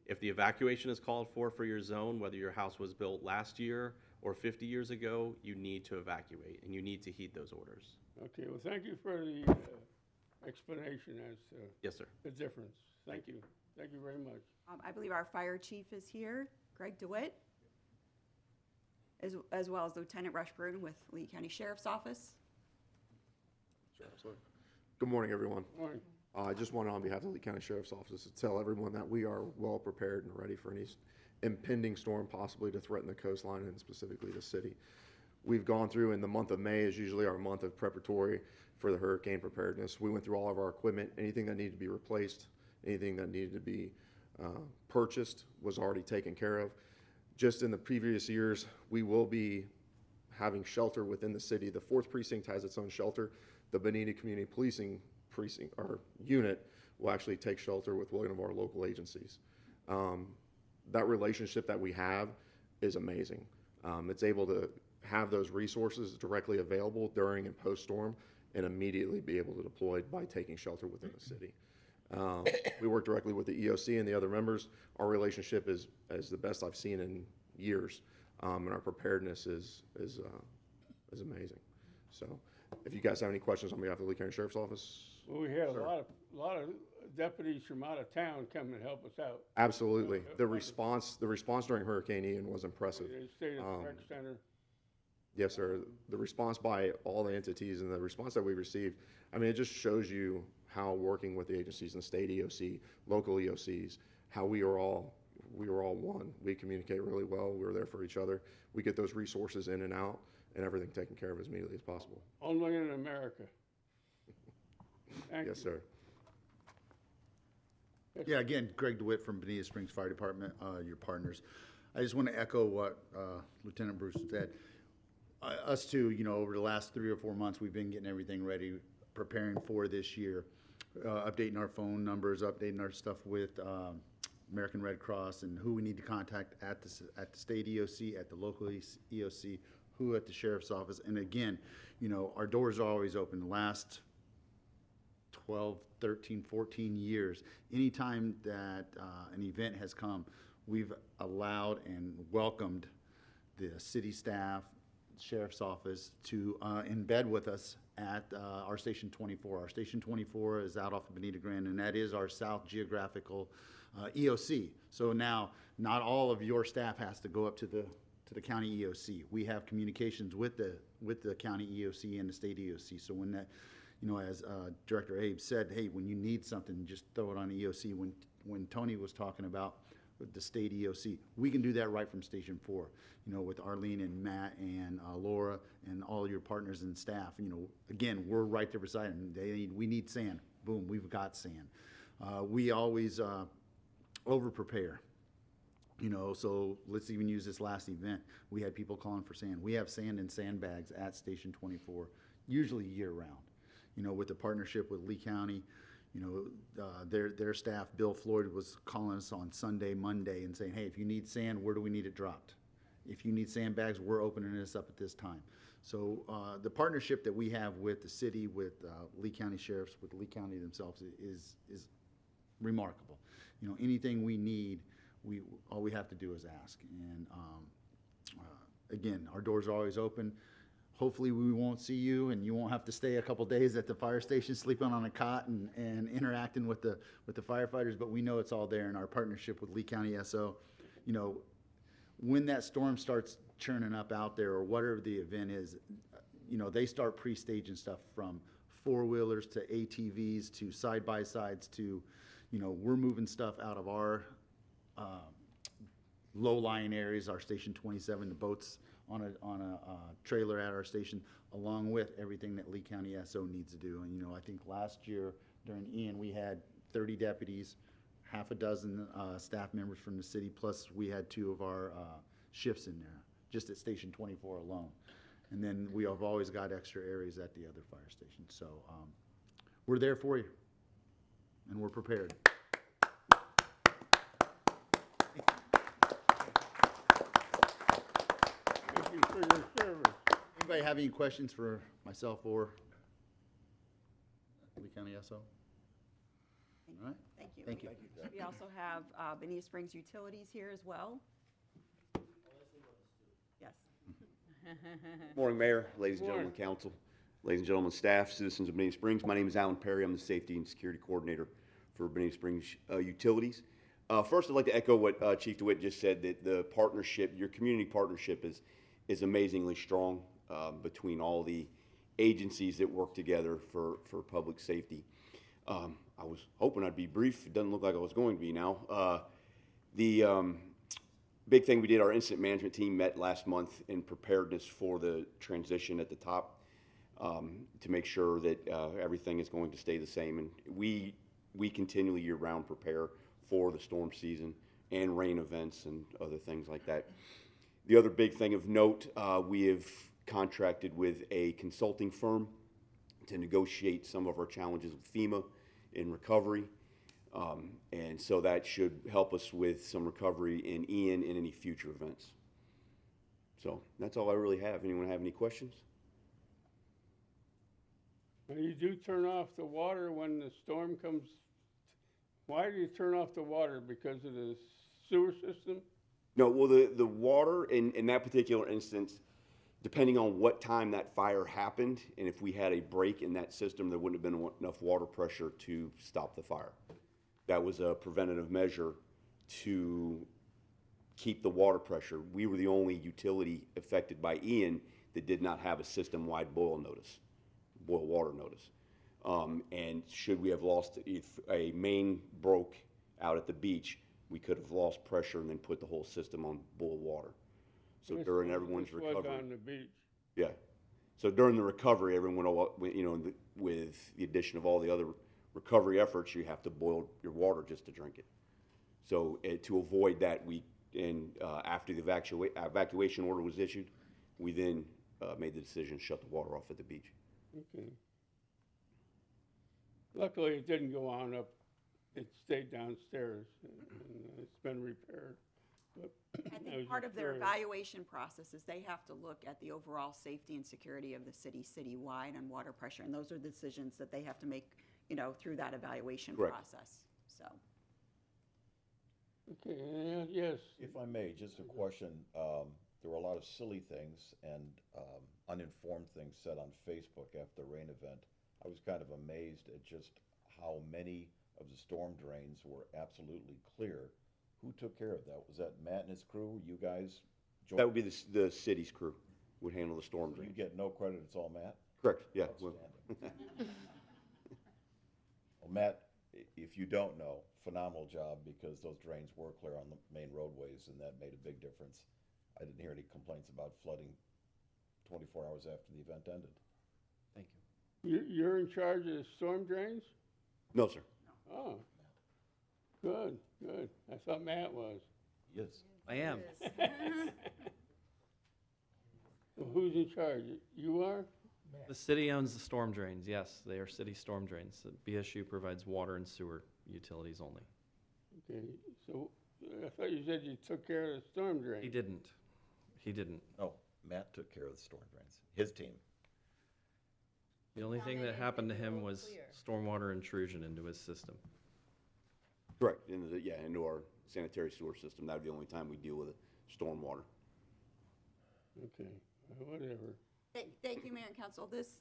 if the evacuation is called for your zone, whether your house was built last year or 50 years ago, you need to evacuate and you need to heed those orders. Okay, well, thank you for the explanation as to Yes, sir. the difference. Thank you. Thank you very much. I believe our fire chief is here, Greg DeWitt, as well as Lieutenant Rushburn with Lee County Sheriff's Office. Sure, absolutely. Good morning, everyone. Morning. I just wanted on behalf of the Lee County Sheriff's Office to tell everyone that we are well prepared and ready for any impending storm possibly to threaten the coastline and specifically the city. We've gone through, in the month of May is usually our month of preparatory for the hurricane preparedness. We went through all of our equipment, anything that needed to be replaced, anything that needed to be purchased was already taken care of. Just in the previous years, we will be having shelter within the city. The 4th Precinct has its own shelter. The Bonita Community Policing Precinct, or unit, will actually take shelter with one of our local agencies. That relationship that we have is amazing. It's able to have those resources directly available during and post-storm and immediately be able to deploy by taking shelter within the city. We work directly with the EOC and the other members. Our relationship is the best I've seen in years, and our preparedness is amazing. So, if you guys have any questions on behalf of the Lee County Sheriff's Office, Well, we had Sir. a lot of deputies from out of town come and help us out. absolutely. The response during Hurricane Ian was impressive. They stayed at the rec center. Yes, sir. The response by all the entities and the response that we received, I mean, it just shows you how working with the agencies and state EOC, local EOCs, how we are all one. We communicate really well. We're there for each other. We get those resources in and out and everything taken care of as immediately as possible. Only in America. Thank you. Yes, sir. Yeah, again, Greg DeWitt from Bonita Springs Fire Department, your partners. I just want to echo what Lieutenant Bruce said. Us too, over the last 3 or 4 months, we've been getting everything ready, preparing for this year, updating our phone numbers, updating our stuff with American Red Cross and who we need to contact at the state EOC, at the local EOC, who at the Sheriff's Office. And again, our doors are always open. The last 12, 13, 14 years, anytime that an event has come, we've allowed and welcomed the city staff, Sheriff's Office to embed with us at our Station 24. Our Station 24 is out off of Bonita Grand, and that is our South Geographical EOC. So now, not all of your staff has to go up to the county EOC. We have communications with the county EOC and the state EOC. So when that, as Director Abe said, hey, when you need something, just throw it on the EOC. When Tony was talking about with the state EOC, we can do that right from Station 4. With Arlene and Matt and Laura and all your partners and staff. Again, we're right there beside them. We need sand. Boom, we've got sand. We always over prepare. So let's even use this last event. We had people calling for sand. We have sand in sandbags at Station 24, usually year round. With the partnership with Lee County, their staff, Bill Floyd, was calling us on Sunday, Monday, and saying, hey, if you need sand, where do we need it dropped? If you need sandbags, we're opening this up at this time. So the partnership that we have with the city, with Lee County Sheriffs, with Lee County themselves is remarkable. Anything we need, all we have to do is ask. And again, our doors are always open. Hopefully we won't see you and you won't have to stay a couple days at the fire station sleeping on a cot and interacting with the firefighters, but we know it's all there in our partnership with Lee County SO. When that storm starts churning up out there or whatever the event is, they start pre-staging stuff from four-wheelers to ATVs to side-by-sides to, we're moving stuff out of our low-lying areas, our Station 27, the boats on a trailer at our station, along with everything that Lee County SO needs to do. And, I think last year during Ian, we had 30 deputies, half a dozen staff members from the city, plus we had 2 of our shifts in there, just at Station 24 alone. And then we have always got extra areas at the other fire stations. So we're there for you, and we're prepared. Thank you for your service. Anybody have any questions for myself or Lee County SO? All right. Thank you. Thank you. We also have Bonita Springs Utilities here as well. Yes. Morning, Mayor, ladies and gentlemen, council, ladies and gentlemen, staff, citizens of Bonita Springs. My name is Alan Perry. I'm the Safety and Security Coordinator for Bonita Springs Utilities. First, I'd like to echo what Chief DeWitt just said, that the partnership, your community partnership is amazingly strong between all the agencies that work together for public safety. I was hoping I'd be brief. It doesn't look like I was going to be now. The big thing we did, our incident management team met last month in preparedness for the transition at the top to make sure that everything is going to stay the same. And we continually year-round prepare for the storm season and rain events and other things like that. The other big thing of note, we have contracted with a consulting firm to negotiate some of our challenges with FEMA in recovery. And so that should help us with some recovery in Ian and any future events. So that's all I really have. Anyone have any questions? Now, you do turn off the water when the storm comes. Why do you turn off the water? Because of the sewer system? No, well, the water in that particular instance, depending on what time that fire happened, and if we had a break in that system, there wouldn't have been enough water pressure to stop the fire. That was a preventative measure to keep the water pressure. We were the only utility affected by Ian that did not have a system-wide boil water notice. And should we have lost, if a main broke out at the beach, we could have lost pressure and then put the whole system on boil water. So during everyone's This recovery. was on the beach. Yeah. So during the recovery, everyone, you know, with the addition of all the other recovery efforts, you have to boil your water just to drink it. So to avoid that, after the evacuation order was issued, we then made the decision to shut the water off at the beach. Okay. Luckily, it didn't go on up. It stayed downstairs, and it's been repaired. But I think part of their evaluation process is they have to look at the overall safety and security of the citywide and water pressure, and those are decisions that they have to make, you know, through that evaluation Correct. process. So, Okay, yes. If I may, just a question. There were a lot of silly things and uninformed things said on Facebook after the rain event. I was kind of amazed at just how many of the storm drains were absolutely clear. Who took care of that? Was that Matt and his crew? You guys? That would be the city's crew would handle the storm You drain. get no credit, it's all Matt? Correct, yeah. Well, Outstanding. Well, Matt, if you don't know, phenomenal job, because those drains were clear on the main roadways, and that made a big difference. I didn't hear any complaints about flooding 24 hours after the event ended. Thank you. You're in charge of the storm drains? No, sir. Oh, good, good. I thought Matt was. Yes. I am. Well, who's in charge? You are? The city owns the storm drains, yes, they are city storm drains. The BSU provides water and sewer utilities only. Okay, so I thought you said you took care of the storm drain. He didn't. He didn't. No, Matt took care of the storm drains, his team. The only thing that happened to him was stormwater intrusion into his system. Correct, into our sanitary sewer system. That would be the only time we deal with stormwater. Okay, whatever. thank you, Mayor and Council. This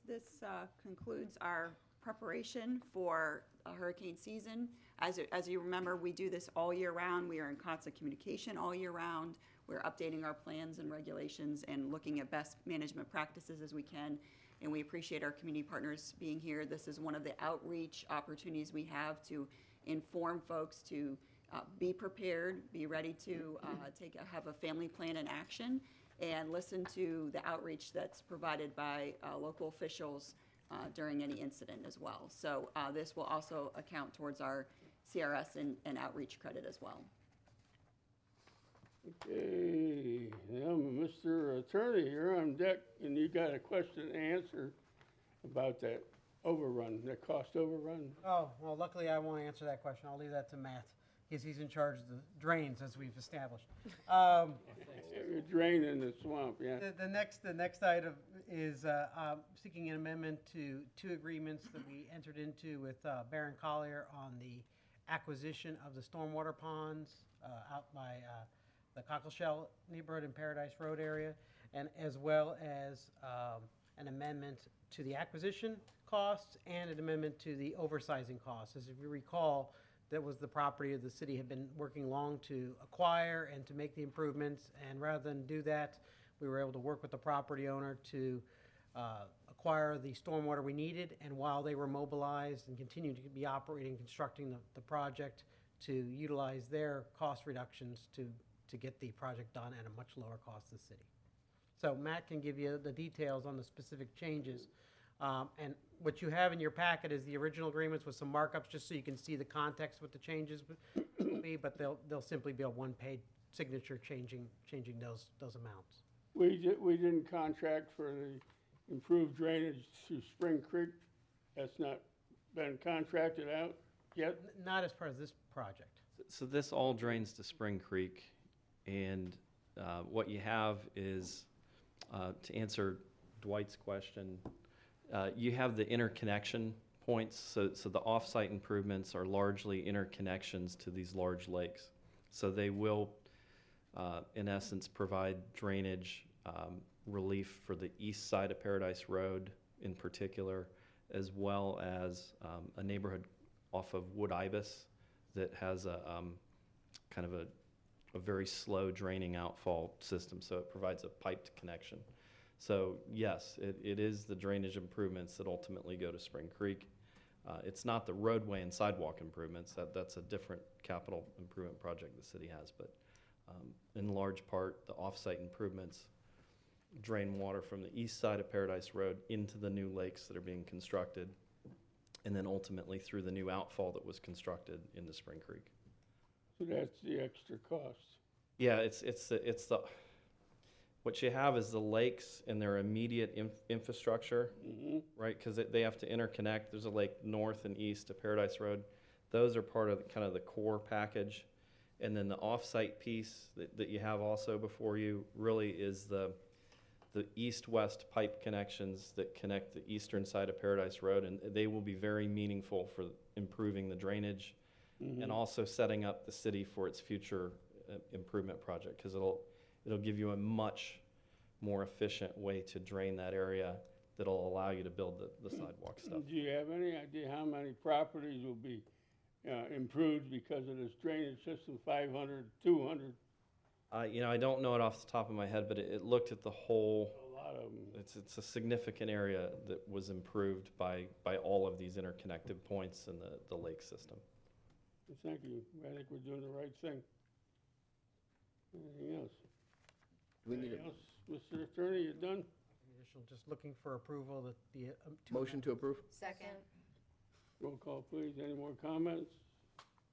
concludes our preparation for hurricane season. As you remember, we do this all year round. We are in constant communication all year round. We're updating our plans and regulations and looking at best management practices as we can. And we appreciate our community partners being here. This is one of the outreach opportunities we have to inform folks to be prepared, be ready to have a family plan in action, and listen to the outreach that's provided by local officials during any incident as well. So this will also account towards our CRS and outreach credit as well. Okay, now, Mr. Attorney, you're on deck, and you got a question and answer about that overrun, that cost overrun. Oh, well, luckily I won't answer that question. I'll leave that to Matt, because he's in charge of the drains, as we've established. You're draining the swamp, yeah. The next item is seeking an amendment to two agreements that we entered into with Baron Collier on the acquisition of the stormwater ponds out by the Cockleshell neighborhood and Paradise Road area, and as well as an amendment to the acquisition costs and an amendment to the oversizing costs. As if you recall, that was the property of the city had been working long to acquire and to make the improvements, and rather than do that, we were able to work with the property owner to acquire the stormwater we needed, and while they were mobilized and continued to be operating, constructing the project, to utilize their cost reductions to get the project done at a much lower cost to the city. So Matt can give you the details on the specific changes. And what you have in your packet is the original agreements with some markups, just so you can see the context what the changes will be, but they'll simply be a one-page signature changing those amounts. We didn't contract for the improved drainage through Spring Creek. That's not been contracted out yet? Not as part of this project. So this all drains to Spring Creek, and what you have is, to answer Dwight's question, you have the interconnection points, so the off-site improvements are largely interconnections to these large lakes. So they will, in essence, provide drainage relief for the east side of Paradise Road in particular, as well as a neighborhood off of Wood Ibis that has a kind of a very slow draining outfall system, so it provides a piped connection. So yes, it is the drainage improvements that ultimately go to Spring Creek. It's not the roadway and sidewalk improvements. That's a different capital improvement project the city has, but in large part, the off-site improvements drain water from the east side of Paradise Road into the new lakes that are being constructed, and then ultimately through the new outfall that was constructed into Spring Creek. So that's the extra cost. Yeah, it's the what you have is the lakes and their immediate infrastructure, right? Because they have to interconnect. There's a lake north and east of Paradise Road. Those are part of kind of the core package. And then the off-site piece that you have also before you really is the east-west pipe connections that connect the eastern side of Paradise Road, and they will be very meaningful for improving the drainage and also setting up the city for its future improvement project, because it'll give you a much more efficient way to drain that area that'll allow you to build the sidewalk stuff. Do you have any idea how many properties will be improved because of this drainage system, 500, 200? I don't know it off the top of my head, but it looked at the whole. A lot of them. It's a significant area that was improved by all of these interconnected points in the lake system. Thank you. I think we're doing the right thing. Anything else? Do we need Anything else? Mr. Attorney, you done? Additional, just looking for approval that the. Motion to approve? Second. Roll call, please. Any more comments?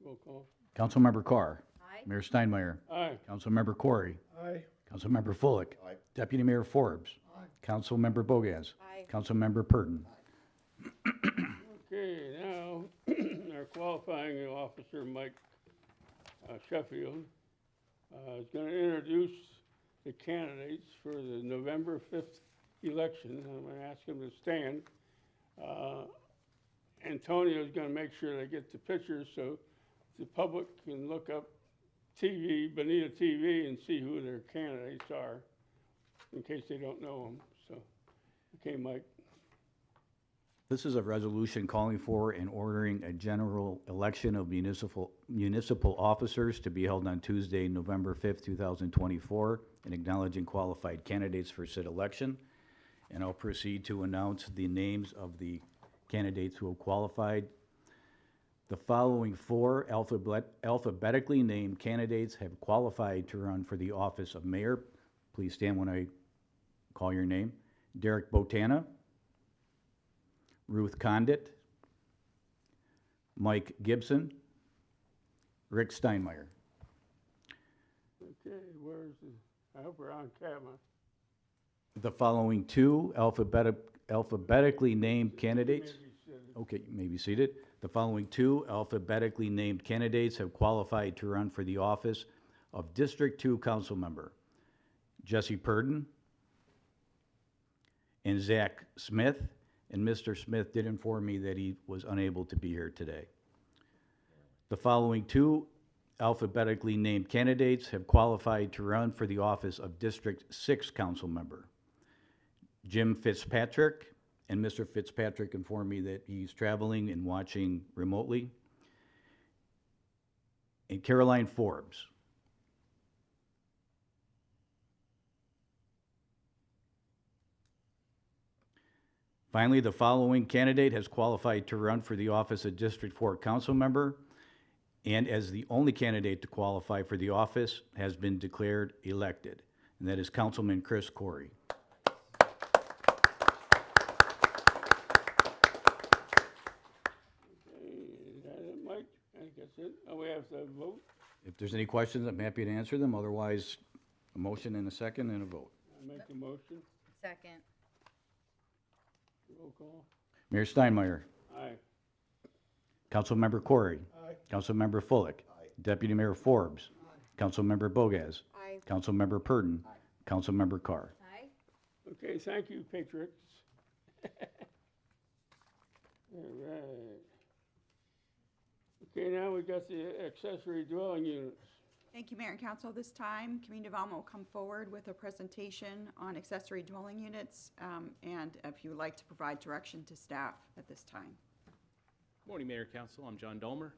Roll call. Councilmember Carr. Aye. Mayor Steinmeier. Aye. Councilmember Corey. Aye. Councilmember Fullick. Aye. Deputy Mayor Forbes. Councilmember Bogas. Aye. Councilmember Purton. Okay, now, our qualifying officer, Mike Sheffield, is going to introduce the candidates for the November 5th election. I'm going to ask him to stand. Antonio's going to make sure they get the pictures so the public can look up Bonita TV, and see who their candidates are, in case they don't know them. So, okay, Mike. This is a resolution calling for and ordering a general election of municipal officers to be held on Tuesday, November 5th, 2024, and acknowledging qualified candidates for said election. And I'll proceed to announce the names of the candidates who have qualified. The following four alphabetically named candidates have qualified to run for the office of mayor. Please stand when I call your name. Derek Botana, Ruth Condit, Mike Gibson, Rick Steinmeier. Okay, where's the, I hope we're on camera. The following two alphabetically named candidates. Maybe should- Okay, you may be seated. The following two alphabetically named candidates have qualified to run for the office of District 2 Council Member. Jesse Purdon and Zach Smith, and Mr. Smith did inform me that he was unable to be here today. The following two alphabetically named candidates have qualified to run for the office of District 6 Council Member. Jim Fitzpatrick, and Mr. Fitzpatrick informed me that he's traveling and watching remotely. And Caroline Forbes. Finally, the following candidate has qualified to run for the office of District 4 Council Member, and as the only candidate to qualify for the office, has been declared elected, and that is Councilman Chris Corey. Is that it, Mike? I think that's it. Oh, we have to vote? If there's any questions, I'm happy to answer them. Otherwise, a motion and a second and a vote. I make the motion. Second. Roll call. Mayor Steinmeier. Aye. Councilmember Corey. Aye. Councilmember Fullick. Deputy Mayor Forbes. Councilmember Bogas. Aye. Councilmember Purdon. Councilmember Carr. Aye. Okay, thank you, patriots. All right. Okay, now we got the accessory dwelling units. Thank you, Mayor and Council. This time, Community Development will come forward with a presentation on accessory dwelling units, and if you would like to provide direction to staff at this time. Morning, Mayor Council. I'm John Dolmer.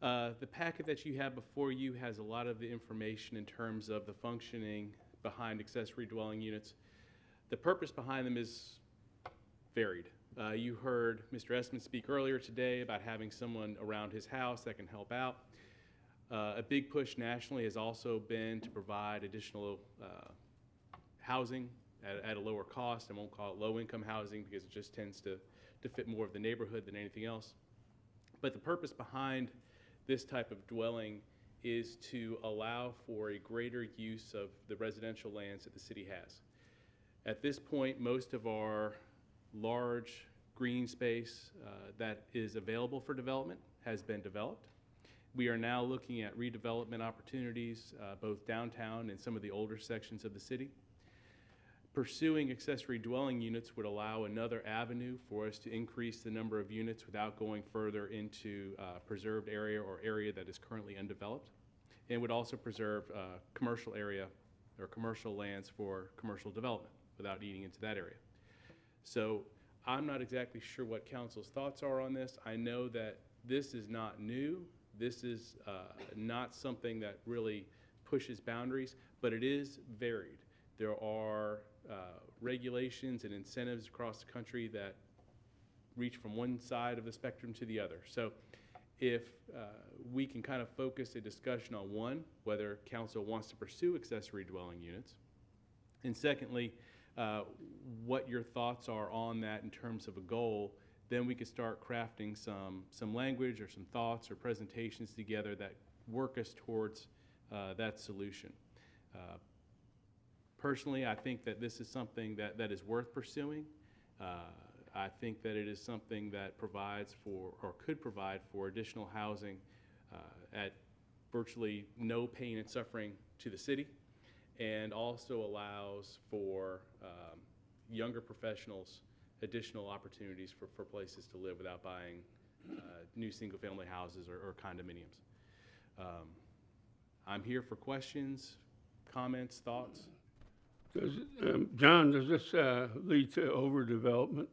The packet that you have before you has a lot of the information in terms of the functioning behind accessory dwelling units. The purpose behind them is varied. You heard Mr. Esmond speak earlier today about having someone around his house that can help out. A big push nationally has also been to provide additional housing at a lower cost. I won't call it low-income housing because it just tends to fit more of the neighborhood than anything else. But the purpose behind this type of dwelling is to allow for a greater use of the residential lands that the city has. At this point, most of our large green space that is available for development has been developed. We are now looking at redevelopment opportunities both downtown and some of the older sections of the city. Pursuing accessory dwelling units would allow another avenue for us to increase the number of units without going further into preserved area or area that is currently undeveloped, and would also preserve commercial area or commercial lands for commercial development without eating into that area. So I'm not exactly sure what council's thoughts are on this. I know that this is not new. This is not something that really pushes boundaries, but it is varied. There are regulations and incentives across the country that reach from one side of the spectrum to the other. So if we can kind of focus a discussion on one, whether council wants to pursue accessory dwelling units, and secondly, what your thoughts are on that in terms of a goal, then we could start crafting some language or some thoughts or presentations together that work us towards that solution. Personally, I think that this is something that is worth pursuing. I think that it is something that provides for, or could provide for, additional housing at virtually no pain and suffering to the city, and also allows for younger professionals additional opportunities for places to live without buying new single-family houses or condominiums. I'm here for questions, comments, thoughts. John, does this lead to overdevelopment?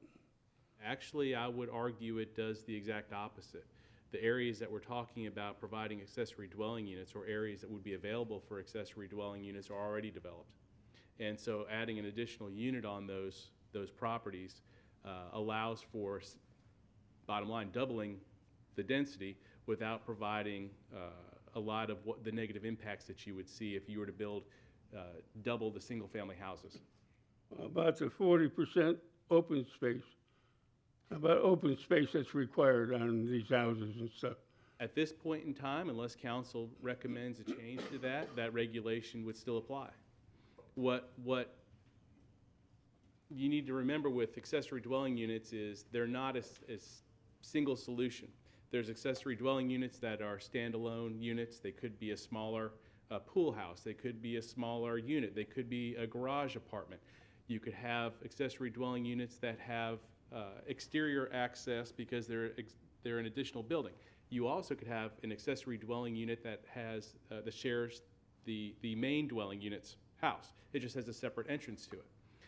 Actually, I would argue it does the exact opposite. The areas that we're talking about providing accessory dwelling units, or areas that would be available for accessory dwelling units, are already developed. And so adding an additional unit on those properties allows for, bottom line, doubling the density without providing a lot of what the negative impacts that you would see if you were to build double the single-family houses. About the 40% open space. About open space that's required on these houses and stuff. At this point in time, unless council recommends a change to that, that regulation would still apply. What you need to remember with accessory dwelling units is they're not a single solution. There's accessory dwelling units that are standalone units. They could be a smaller pool house. They could be a smaller unit. They could be a garage apartment. You could have accessory dwelling units that have exterior access because they're an additional building. You also could have an accessory dwelling unit that has that shares the main dwelling unit's house. It just has a separate entrance to it.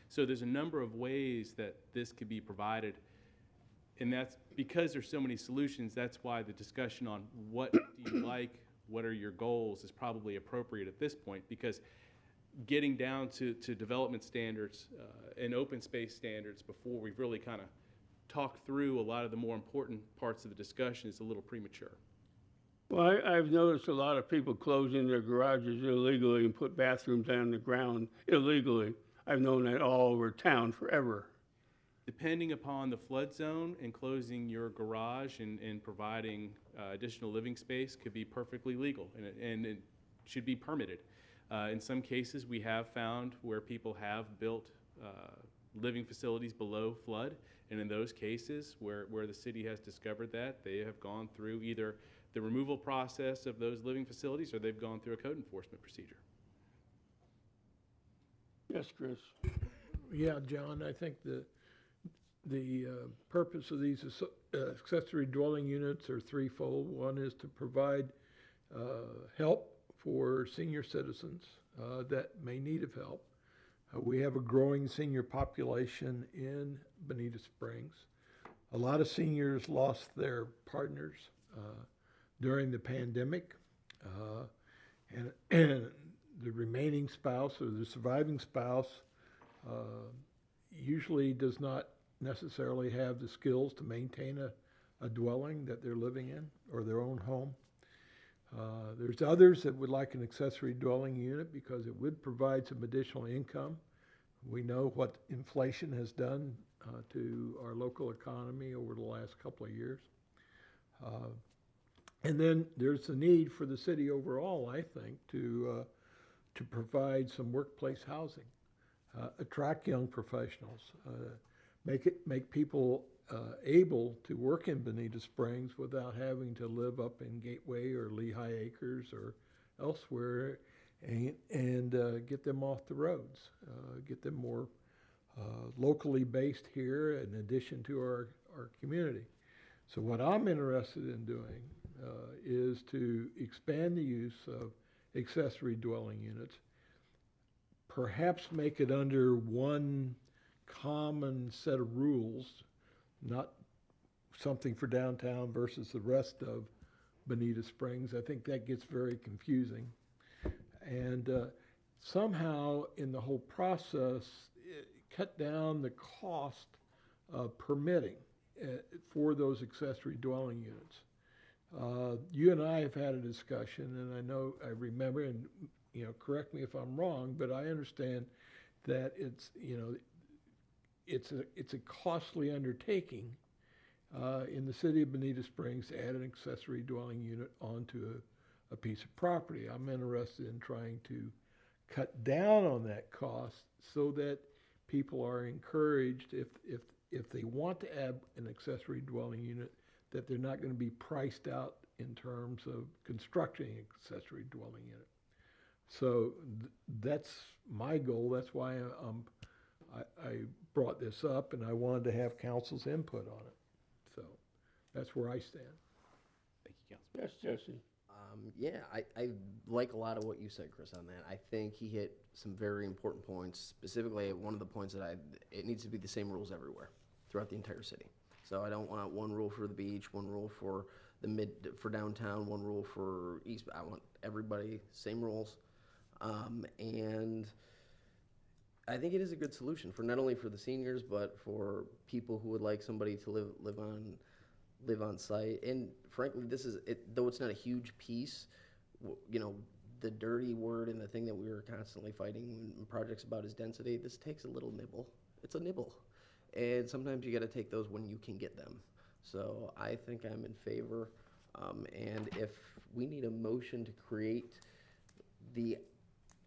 So there's a number of ways that this could be provided, and that's because there's so many solutions. That's why the discussion on what do you like, what are your goals is probably appropriate at this point, because getting down to development standards and open space standards before we've really kind of talked through a lot of the more important parts of the discussion is a little premature. Well, I've noticed a lot of people closing their garages illegally and put bathrooms on the ground illegally. I've known that all over town forever. Depending upon the flood zone, and closing your garage and providing additional living space could be perfectly legal, and it should be permitted. In some cases, we have found where people have built living facilities below flood, and in those cases where the city has discovered that, they have gone through either the removal process of those living facilities or they've gone through a code enforcement procedure. Yes, Chris. Yeah, John, I think the purpose of these accessory dwelling units are threefold. One is to provide help for senior citizens that may need of help. We have a growing senior population in Bonita Springs. A lot of seniors lost their partners during the pandemic, and the remaining spouse or the surviving spouse usually does not necessarily have the skills to maintain a dwelling that they're living in or their own home. There's others that would like an accessory dwelling unit because it would provide some additional income. We know what inflation has done to our local economy over the last couple of years. And then there's the need for the city overall, I think, to provide some workplace housing, attract young professionals, make people able to work in Bonita Springs without having to live up in Gateway or Lehigh Acres or elsewhere, and get them off the roads, get them more locally based here in addition to our community. So what I'm interested in doing is to expand the use of accessory dwelling units, perhaps make it under one common set of rules, not something for downtown versus the rest of Bonita Springs. I think that gets very confusing. And somehow in the whole process, cut down the cost of permitting for those accessory dwelling units. You and I have had a discussion, and I remember, and correct me if I'm wrong, but I understand that it's a costly undertaking in the city of Bonita Springs to add an accessory dwelling unit onto a piece of property. I'm interested in trying to cut down on that cost so that people are encouraged, if they want to add an accessory dwelling unit, that they're not going to be priced out in terms of constructing an accessory dwelling unit. So that's my goal. That's why I brought this up, and I wanted to have council's input on it. So that's where I stand. Thank you, Councilman. Yes, Jesse. Yeah, I like a lot of what you said, Chris, on that. I think he hit some very important points. Specifically, one of the points that it needs to be the same rules everywhere throughout the entire city. So I don't want one rule for the beach, one rule for for downtown, one rule for east. I want everybody same rules, and I think it is a good solution for not only for the seniors but for people who would like somebody to live on site. And frankly, this is it, though it's not a huge piece. The dirty word and the thing that we were constantly fighting in projects about is density. This takes a little nibble. It's a nibble. And sometimes you got to take those when you can get them. So I think I'm in favor And if we need a motion to create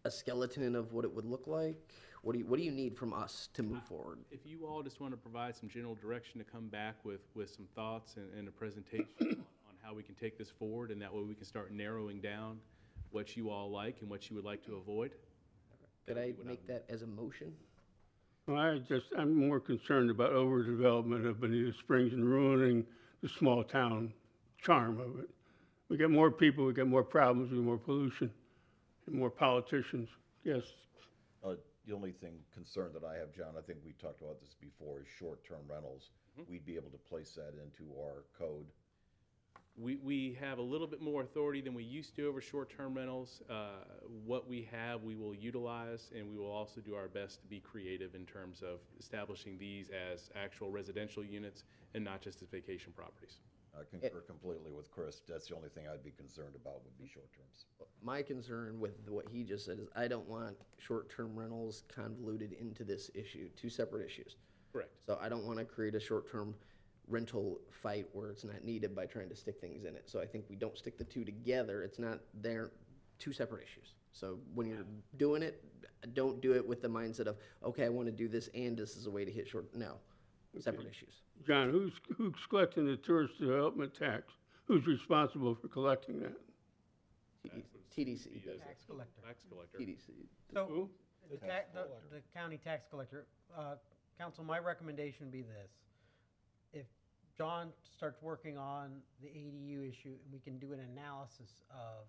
a skeleton of what it would look like, what do you need from us to move forward? If you all just want to provide some general direction to come back with some thoughts and a presentation on how we can take this forward, and that way we can start narrowing down what you all like and what you would like to avoid. Could I make that as a motion? Well, I'm more concerned about overdevelopment of Bonita Springs and ruining the small town charm of it. We get more people, we get more problems, we get more pollution, and more politicians. Yes. The only concern that I have, John, I think we talked about this before, is short-term rentals. We'd be able to place that into our code. We have a little bit more authority than we used to over short-term rentals. What we have, we will utilize, and we will also do our best to be creative in terms of establishing these as actual residential units and not just as vacation properties. I concur completely with Chris. That's the only thing I'd be concerned about would be short terms. My concern with what he just said is I don't want short-term rentals convoluted into this issue, two separate issues. Correct. So I don't want to create a short-term rental fight where it's not needed by trying to stick things in it. So I think we don't stick the two together. It's not, they're two separate issues. So when you're doing it, don't do it with the mindset of, okay, I want to do this and this is a way to hit short, no, separate issues. John, who's collecting the tourist development tax? Who's responsible for collecting that? TDC does Tax collector. Tax collector. TDC. So, the county tax collector, council, my recommendation would be this. If John starts working on the ADU issue, and we can do an analysis of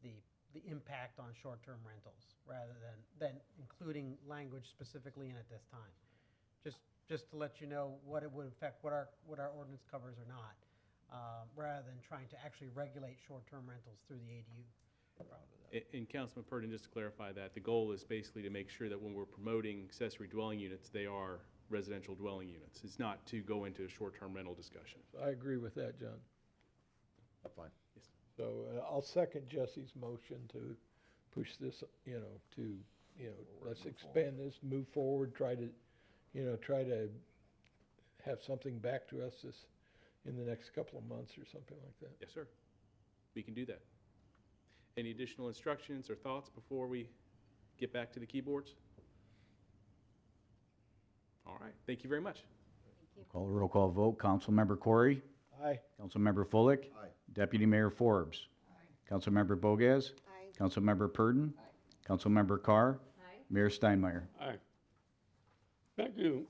the impact on short-term rentals, rather than including language specifically in at this time. Just to let you know what it would affect, what our ordinance covers or not, rather than trying to actually regulate short-term rentals through the ADU. And Councilman Purdon, just to clarify that, the goal is basically to make sure that when we're promoting accessory dwelling units, they are residential dwelling units. It's not to go into a short-term rental discussion. I agree with that, John. I'm fine. Yes. So I'll second Jesse's motion to push this, let's expand this, move forward, try to have something back to us in the next couple of months or something like that. Yes, sir. We can do that. Any additional instructions or thoughts before we get back to the keyboards? All right. Thank you very much. Call a roll call vote. Councilmember Corey? Aye. Councilmember Fullick? Aye. Deputy Mayor Forbes? Aye. Councilmember Bogas? Aye. Councilmember Purdon? Aye. Councilmember Carr? Aye. Mayor Steinmeier? Aye. Thank you.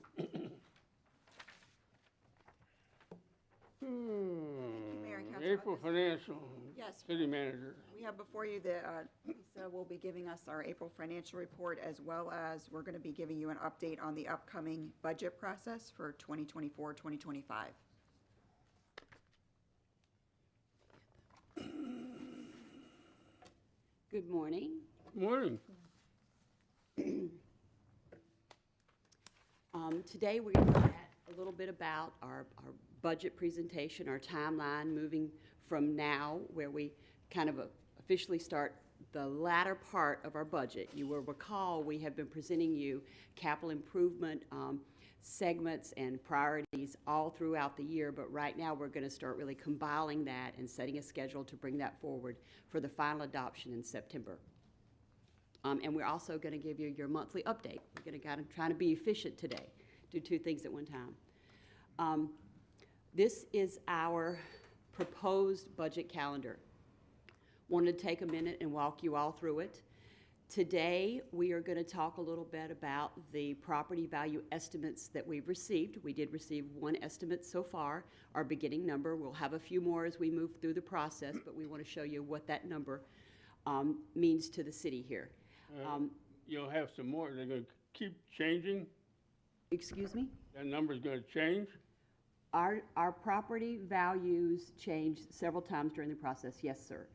Mayor and Council. April financial. Yes. City manager. We have before you Lisa will be giving us our April financial report, as well as we're going to be giving you an update on the upcoming budget process for 2024, 2025. Good morning. Morning. Today we're going to chat a little bit about our budget presentation, our timeline moving from now, where we kind of officially start the latter part of our budget. You will recall we have been presenting you capital improvement segments and priorities all throughout the year, but right now we're going to start really compiling that and setting a schedule to bring that forward for the final adoption in September. And we're also going to give you your monthly update. We're going to kind of try to be efficient today, do two things at one time. This is our proposed budget calendar. Wanted to take a minute and walk you all through it. Today, we are going to talk a little bit about the property value estimates that we've received. We did receive one estimate so far, our beginning number. We'll have a few more as we move through the process, but we want to show you what that number means to the city here. You'll have some more. They're going to keep changing? Excuse me? That number's going to change? Our property values changed several times during the process, yes, sir.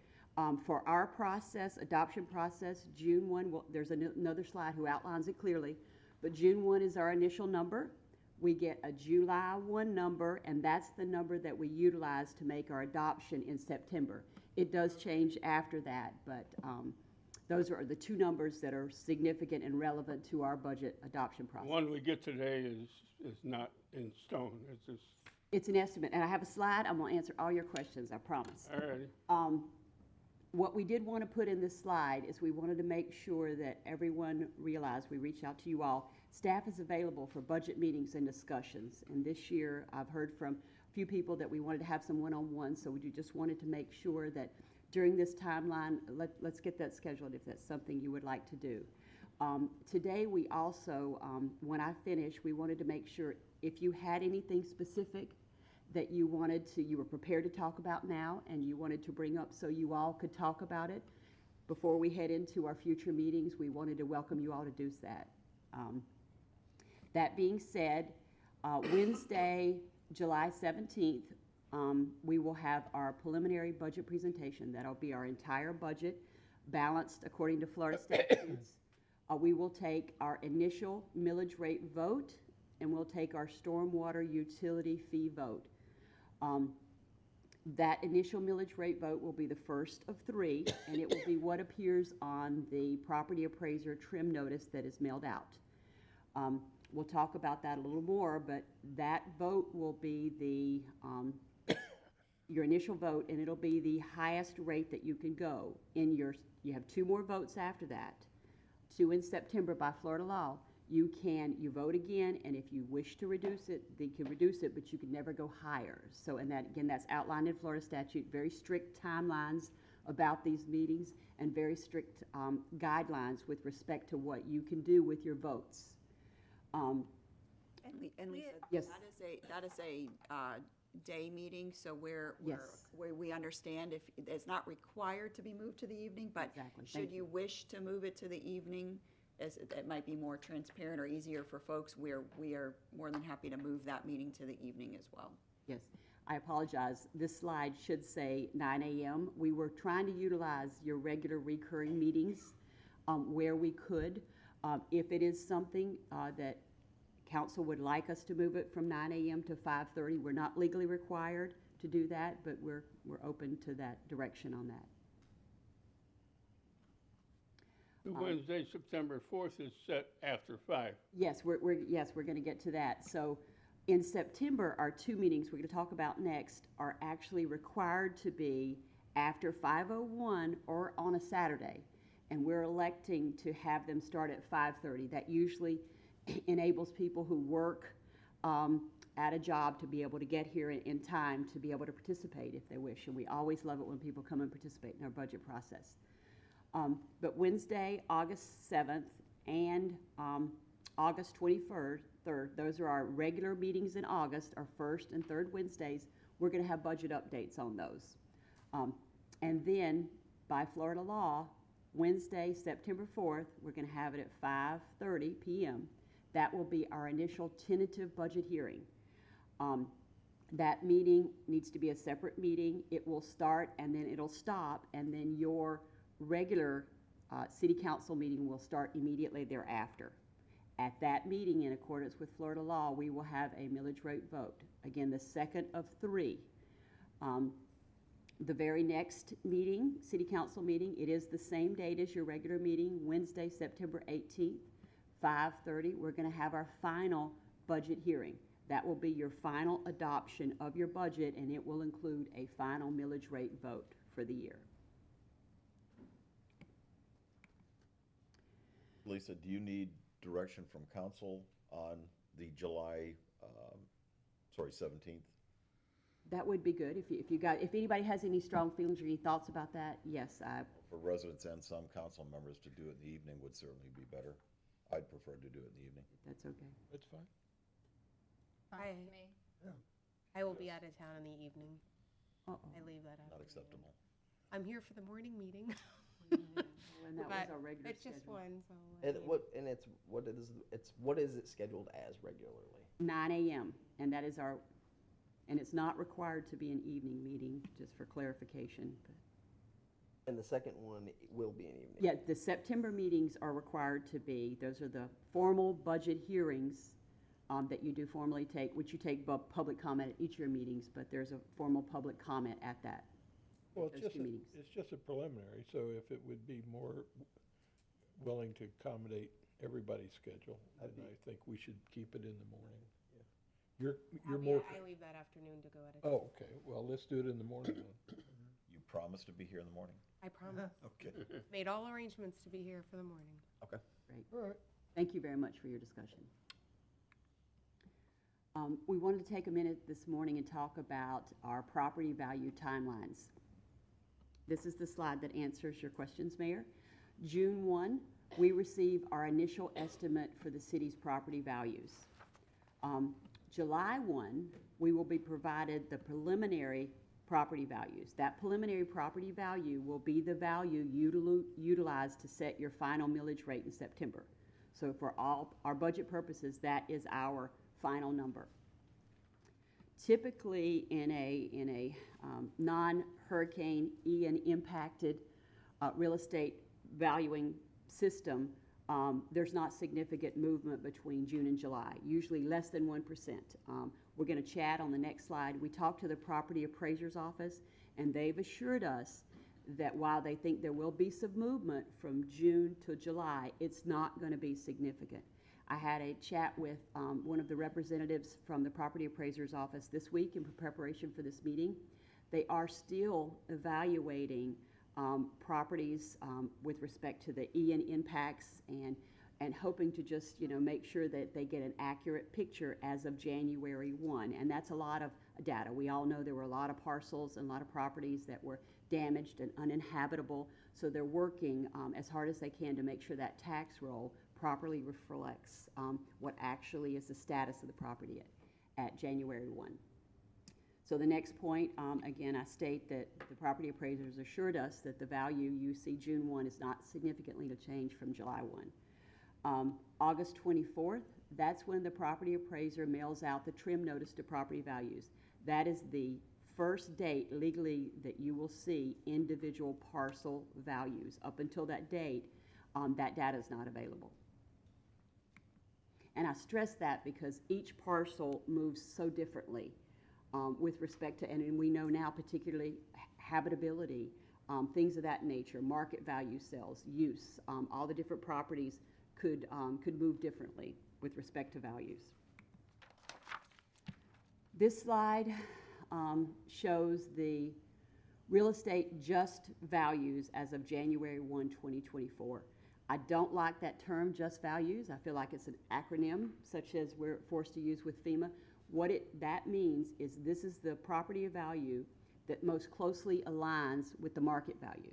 For our process, adoption process, June 1, there's another slide who outlines it clearly, but June 1 is our initial number. We get a July 1 number, and that's the number that we utilize to make our adoption in September. It does change after that, but those are the two numbers that are significant and relevant to our budget adoption process. The one we get today is not in stone. It's just It's an estimate, and I have a slide. I'm gonna answer all your questions, I promise. All righty. What we did want to put in this slide is we wanted to make sure that everyone realized, we reached out to you all. Staff is available for budget meetings and discussions. And this year, I've heard from a few people that we wanted to have some one-on-ones, so we just wanted to make sure that during this timeline, let's get that scheduled if that's something you would like to do. Today, we also, when I finish, we wanted to make sure if you had anything specific that you were prepared to talk about now and you wanted to bring up so you all could talk about it before we head into our future meetings, we wanted to welcome you all to do that. That being said, Wednesday, July 17th, we will have our preliminary budget presentation. That'll be our entire budget balanced according to Florida statutes. We will take our initial millage rate vote and we'll take our stormwater utility fee vote. That initial millage rate vote will be the first of 3, and it will be what appears on the property appraiser trim notice that is mailed out. We'll talk about that a little more, but that vote will be the your initial vote, and it'll be the highest rate that you can go. You have 2 more votes after that, 2 in September by Florida law. You vote again, and if you wish to reduce it, they can reduce it, but you can never go higher. So, and that, again, that's outlined in Florida statute, very strict timelines about these meetings, and very strict guidelines with respect to what you can do with your votes. And Lisa, Yes. that is a day meeting, so where Yes. we understand if, it's not required to be moved to the evening, but Exactly. should Thank you wish to move it to the evening, as it might be more transparent or easier for folks, we are more than happy to move that meeting to the evening as well. Yes, I apologize. This slide should say 9 a.m. We were trying to utilize your regular recurring meetings where we could. If it is something that council would like us to move it from 9 a.m. to 5:30, we're not legally required to do that, but we're open to that direction on that. Wednesday, September 4th is set after 5. Yes, we're going to get to that. So in September, our 2 meetings we're going to talk about next are actually required to be after 5:01 or on a Saturday. And we're electing to have them start at 5:30. That usually enables people who work at a job to be able to get here in time to be able to participate if they wish. And we always love it when people come and participate in our budget process. But Wednesday, August 7th, and August 23rd, those are our regular meetings in August, our first and third Wednesdays. We're going to have budget updates on those. And then, by Florida law, Wednesday, September 4th, we're going to have it at 5:30 p.m. That will be our initial tentative budget hearing. That meeting needs to be a separate meeting. It will start and then it'll stop, and then your regular city council meeting will start immediately thereafter. At that meeting, in accordance with Florida law, we will have a millage rate vote. Again, the second of 3. The very next meeting, city council meeting, it is the same date as your regular meeting, Wednesday, September 18th, 5:30. We're going to have our final budget hearing. That will be your final adoption of your budget, and it will include a final millage rate vote for the year. Lisa, do you need direction from council on the July, 17th? That would be good. If anybody has any strong feelings or any thoughts about that, yes. For residents and some council members to do it in the evening would certainly be better. I'd prefer to do it in the evening. That's okay. That's fine. I will be out of town in the evening. Uh-oh. I leave that out. Not acceptable. I'm here for the morning meeting. And that was But our regular it's just schedule. one, so. What is it scheduled as regularly? 9 a.m. And that is and it's not required to be an evening meeting, just for clarification. But And the second one will be an evening. yeah, the September meetings are required to be, those are the formal budget hearings that you do formally take, which you take public comment at each of your meetings, but there's a formal public comment at that. Well, those 2 meetings. it's just a preliminary, so if it would be more willing to accommodate everybody's schedule, then I think we should keep it in the morning. You're I'll more, I leave that afternoon to go at it. oh, okay, well, let's do it in the morning then. You promise to be here in the morning? I promise. Okay. Made all arrangements to be here for the morning. Okay. Great. All right. Thank you very much for your discussion. We wanted to take a minute this morning and talk about our property value timelines. This is the slide that answers your questions, Mayor. June 1, we receive our initial estimate for the city's property values. July 1, we will be provided the preliminary property values. That preliminary property value will be the value utilized to set your final millage rate in September. So for all our budget purposes, that is our final number. Typically, in a non-Hurricane Ian impacted real estate valuing system, there's not significant movement between June and July, usually less than 1%. We're going to chat on the next slide. We talked to the property appraiser's office, and they've assured us that while they think there will be some movement from June to July, it's not going to be significant. I had a chat with one of the representatives from the property appraiser's office this week in preparation for this meeting. They are still evaluating properties with respect to the Ian impacts and hoping to just, make sure that they get an accurate picture as of January 1. And that's a lot of data. We all know there were a lot of parcels and a lot of properties that were damaged and uninhabitable. So they're working as hard as they can to make sure that tax roll properly reflects what actually is the status of the property at January 1. So the next point, again, I state that the property appraisers assured us that the value you see June 1 is not significantly to change from July 1. August 24th, that's when the property appraiser mails out the trim notice to property values. That is the first date legally that you will see individual parcel values. Up until that date, that data is not available. And I stress that because each parcel moves so differently with respect to, and we know now particularly habitability, things of that nature, market value sales, use, all the different properties could move differently with respect to values. This slide shows the real estate just values as of January 1, 2024. I don't like that term, just values. I feel like it's an acronym, such as we're forced to use with FEMA. What that means is this is the property value that most closely aligns with the market value.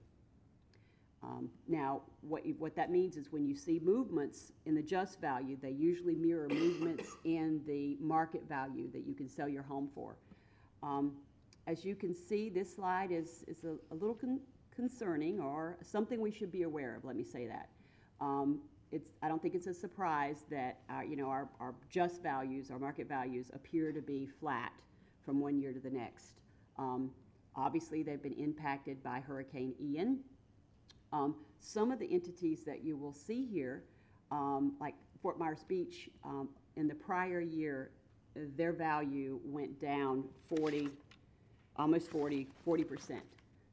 Now, what that means is when you see movements in the just value, they usually mirror movements in the market value that you can sell your home for. As you can see, this slide is a little concerning, or something we should be aware of, let me say that. I don't think it's a surprise that our just values, our market values, appear to be flat from one year to the next. Obviously, they've been impacted by Hurricane Ian. Some of the entities that you will see here, like Fort Myers Beach, in the prior year, their value went down 40%.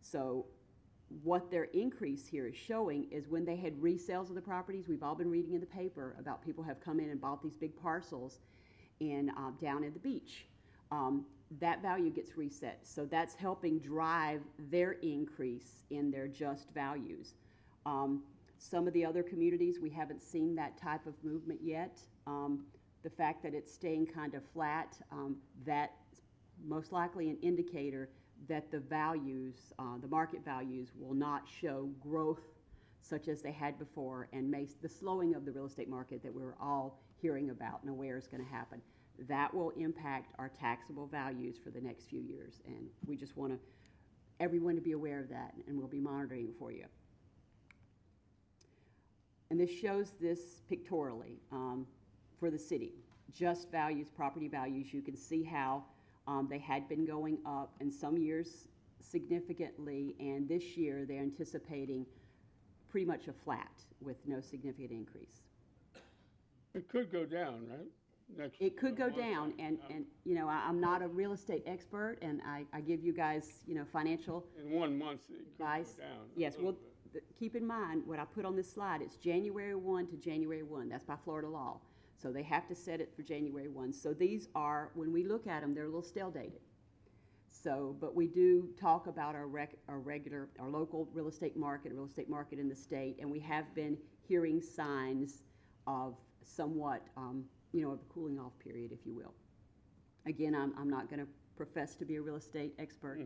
So what their increase here is showing is when they had resales of the properties, we've all been reading in the paper about people have come in and bought these big parcels down at the beach. That value gets reset. So that's helping drive their increase in their just values. Some of the other communities, we haven't seen that type of movement yet. The fact that it's staying kind of flat, that's most likely an indicator that the values, the market values, will not show growth such as they had before, and the slowing of the real estate market that we're all hearing about and aware is going to happen. That will impact our taxable values for the next few years, and we just want everyone to be aware of that, and we'll be monitoring it for you. And this shows this pictorially for the city. Just values, property values, you can see how they had been going up in some years significantly, and this year they're anticipating pretty much a flat with no significant increase. It could go down, right? It could go down, and I'm not a real estate expert, and I give you guys, financial In 1 month, it could advice. go down. Yes, well, keep in mind, what I put on this slide, it's January 1 to January 1. That's by Florida law. So they have to set it for January 1. So these are, when we look at them, they're a little stale dated. So, but we do talk about our local real estate market in the state, and we have been hearing signs of somewhat, of a cooling off period, if you will. Again, I'm not going to profess to be a real estate expert,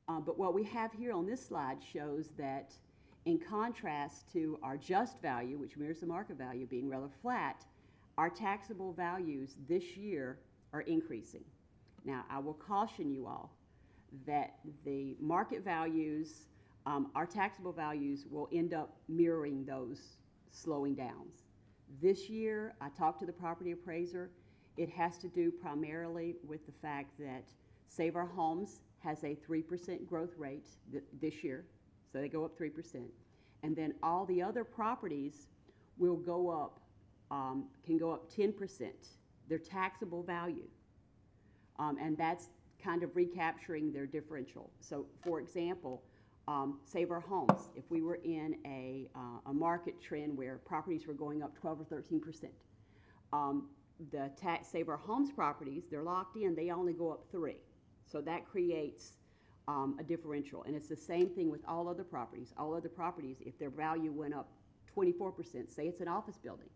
but what we have here on this slide shows that in contrast to our just value, which mirrors the market value being rather flat, our taxable values this year are increasing. Now, I will caution you all that the market values, our taxable values will end up mirroring those slowing downs. This year, I talked to the property appraiser. It has to do primarily with the fact that Save Our Homes has a 3% growth rate this year, so they go up 3%. And then all the other properties will go up, can go up 10%, their taxable value. And that's kind of recapturing their differential. So, for example, Save Our Homes, if we were in a market trend where properties were going up 12 or 13%, the Save Our Homes properties, they're locked in, they only go up 3. So that creates a differential. And it's the same thing with all other properties. All other properties, if their value went up 24%, say it's an office building,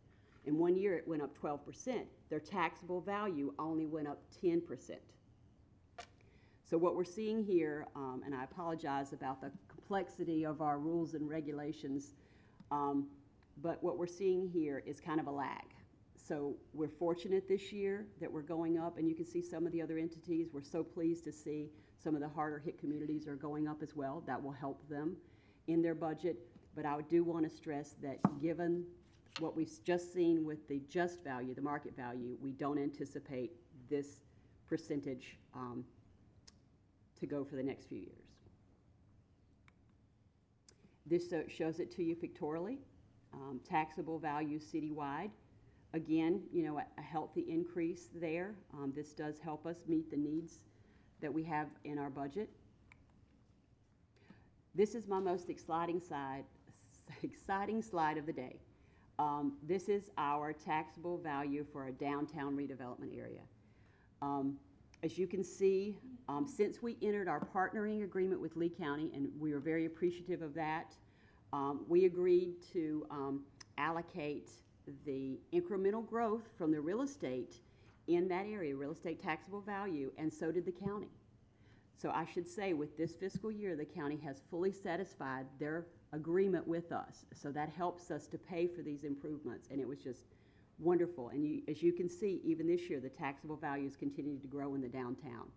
in 1 year it went up 12%, their taxable value only went up 10%. So what we're seeing here, and I apologize about the complexity of our rules and regulations, but what we're seeing here is kind of a lag. So we're fortunate this year that we're going up, and you can see some of the other entities. We're so pleased to see some of the harder hit communities are going up as well. That will help them in their budget. But I do want to stress that given what we've just seen with the just value, the market value, we don't anticipate this percentage to go for the next few years. This shows it to you pictorially, taxable value citywide. Again, a healthy increase there. This does help us meet the needs that we have in our budget. This is my most exciting slide of the day. This is our taxable value for a downtown redevelopment area. As you can see, since we entered our partnering agreement with Lee County, and we are very appreciative of that, we agreed to allocate the incremental growth from the real estate in that area, real estate taxable value, and so did the county. So I should say with this fiscal year, the county has fully satisfied their agreement with us. So that helps us to pay for these improvements, and it was just wonderful. And as you can see, even this year, the taxable values continue to grow in the downtown.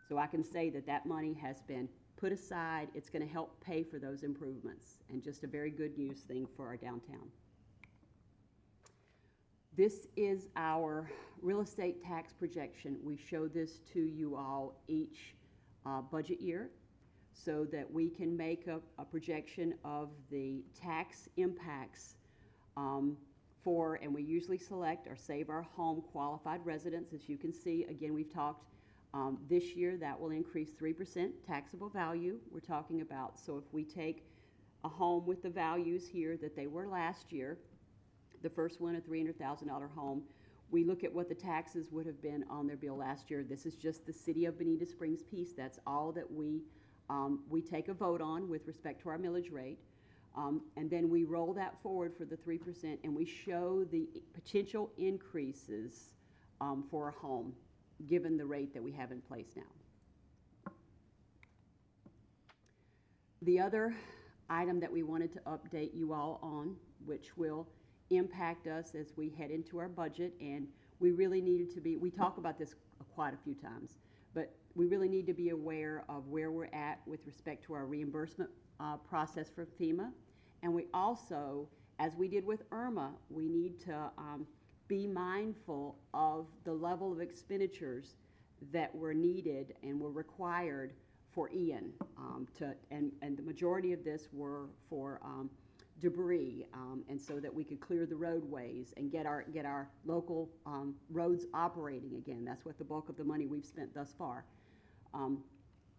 So I can say that money has been put aside. It's going to help pay for those improvements, and just a very good news thing for our downtown. This is our real estate tax projection. We show this to you all each budget year so that we can make a projection of the tax impacts and we usually select or Save Our Home qualified residents. As you can see, again, we've talked this year that will increase 3% taxable value. We're talking about, so if we take a home with the values here that they were last year, the first one, a $300,000 home, we look at what the taxes would have been on their bill last year. This is just the city of Bonita Springs piece. That's all that we take a vote on with respect to our millage rate. And then we roll that forward for the 3%, and we show the potential increases for a home, given the rate that we have in place now. The other item that we wanted to update you all on, which will impact us as we head into our budget, and we really needed to be, we talk about this quite a few times, but we really need to be aware of where we're at with respect to our reimbursement process for FEMA. And we also, as we did with Irma, we need to be mindful of the level of expenditures that were needed and were required for Ian. And the majority of this were for debris, and so that we could clear the roadways and get our local roads operating again. That's what the bulk of the money we've spent thus far.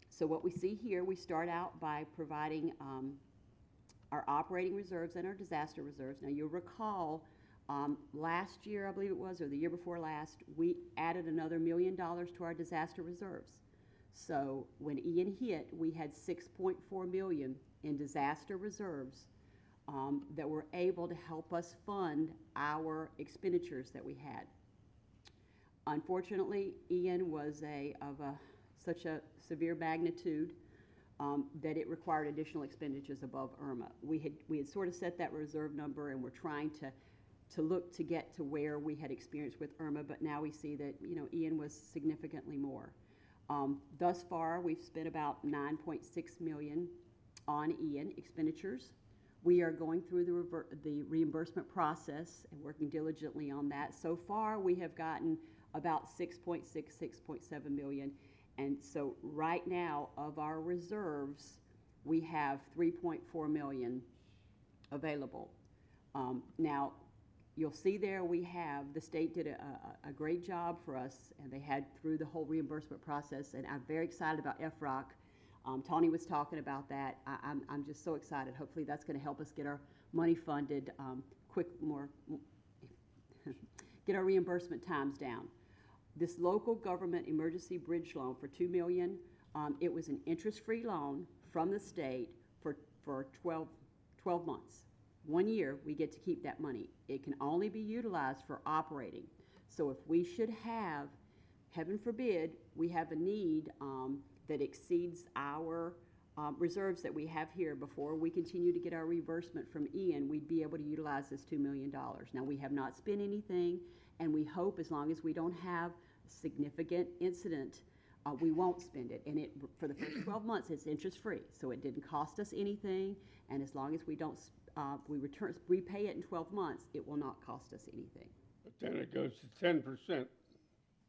So what we see here, we start out by providing our operating reserves and our disaster reserves. Now you'll recall Last year, I believe it was, or the year before last, we added another $1 million to our disaster reserves. So when Ian hit, we had $6.4 million in disaster reserves that were able to help us fund our expenditures that we had. Unfortunately, Ian was such a severe magnitude that it required additional expenditures above Irma. We had sort of set that reserve number, and we're trying to look to get to where we had experienced with Irma, but now we see that, you know, Ian was significantly more. Thus far, we've spent about $9.6 million on Ian expenditures. We are going through the reimbursement process and working diligently on that. So far, we have gotten about 6.7 million. And so right now, of our reserves, we have 3.4 million available. Now, you'll see there the state did a great job for us, and they had through the whole reimbursement process, and I'm very excited about FROC. Tony was talking about that. I'm just so excited. Hopefully that's going to help us get our money funded get our reimbursement times down. This local government emergency bridge loan for $2 million, it was an interest-free loan from the state for 12 months. 1 year, we get to keep that money. It can only be utilized for operating. So if we should have, heaven forbid, we have a need that exceeds our reserves that we have here before we continue to get our reimbursement from Ian, we'd be able to utilize this $2 million. Now, we have not spent anything, and we hope as long as we don't have a significant incident, we won't spend it. And for the first 12 months, it's interest-free, so it didn't cost us anything, and as long as we don't repay it in 12 months, it will not cost us anything. But then it goes to 10%.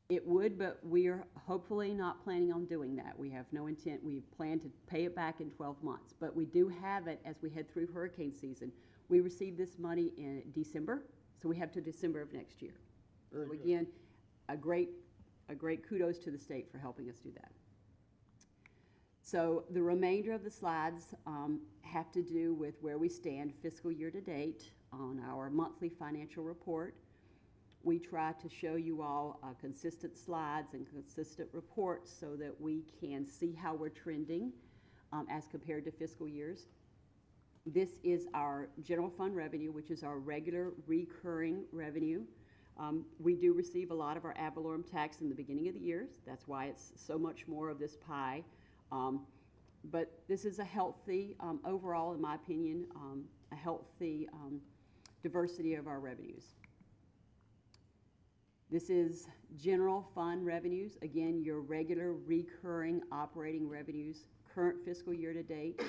It would, but we're hopefully not planning on doing that. We have no intent. We plan to pay it back in 12 months, but we do have it as we head through hurricane season. We received this money in December, so we have to December of next year. So again, a great kudos to the state for helping us do that. So the remainder of the slides have to do with where we stand fiscal year to date on our monthly financial report. We try to show you all consistent slides and consistent reports so that we can see how we're trending as compared to fiscal years. This is our general fund revenue, which is our regular recurring revenue. We do receive a lot of our ad valorem tax in the beginning of the year. That's why it's so much more of this pie. But this is a healthy, overall, in my opinion, a healthy diversity of our revenues. This is general fund revenues. Again, your regular recurring operating revenues, current fiscal year to date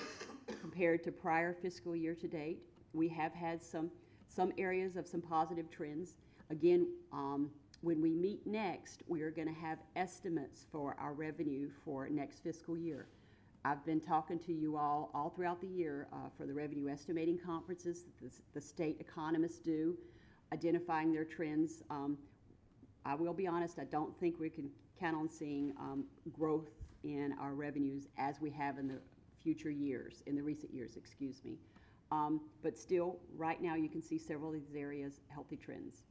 compared to prior fiscal year to date. We have had some areas of some positive trends. Again, when we meet next, we are going to have estimates for our revenue for next fiscal year. I've been talking to you all throughout the year for the revenue estimating conferences that the state economists do, identifying their trends. I will be honest, I don't think we can count on seeing growth in our revenues as we have in the recent years, excuse me. But still, right now you can see several of these areas, healthy trends.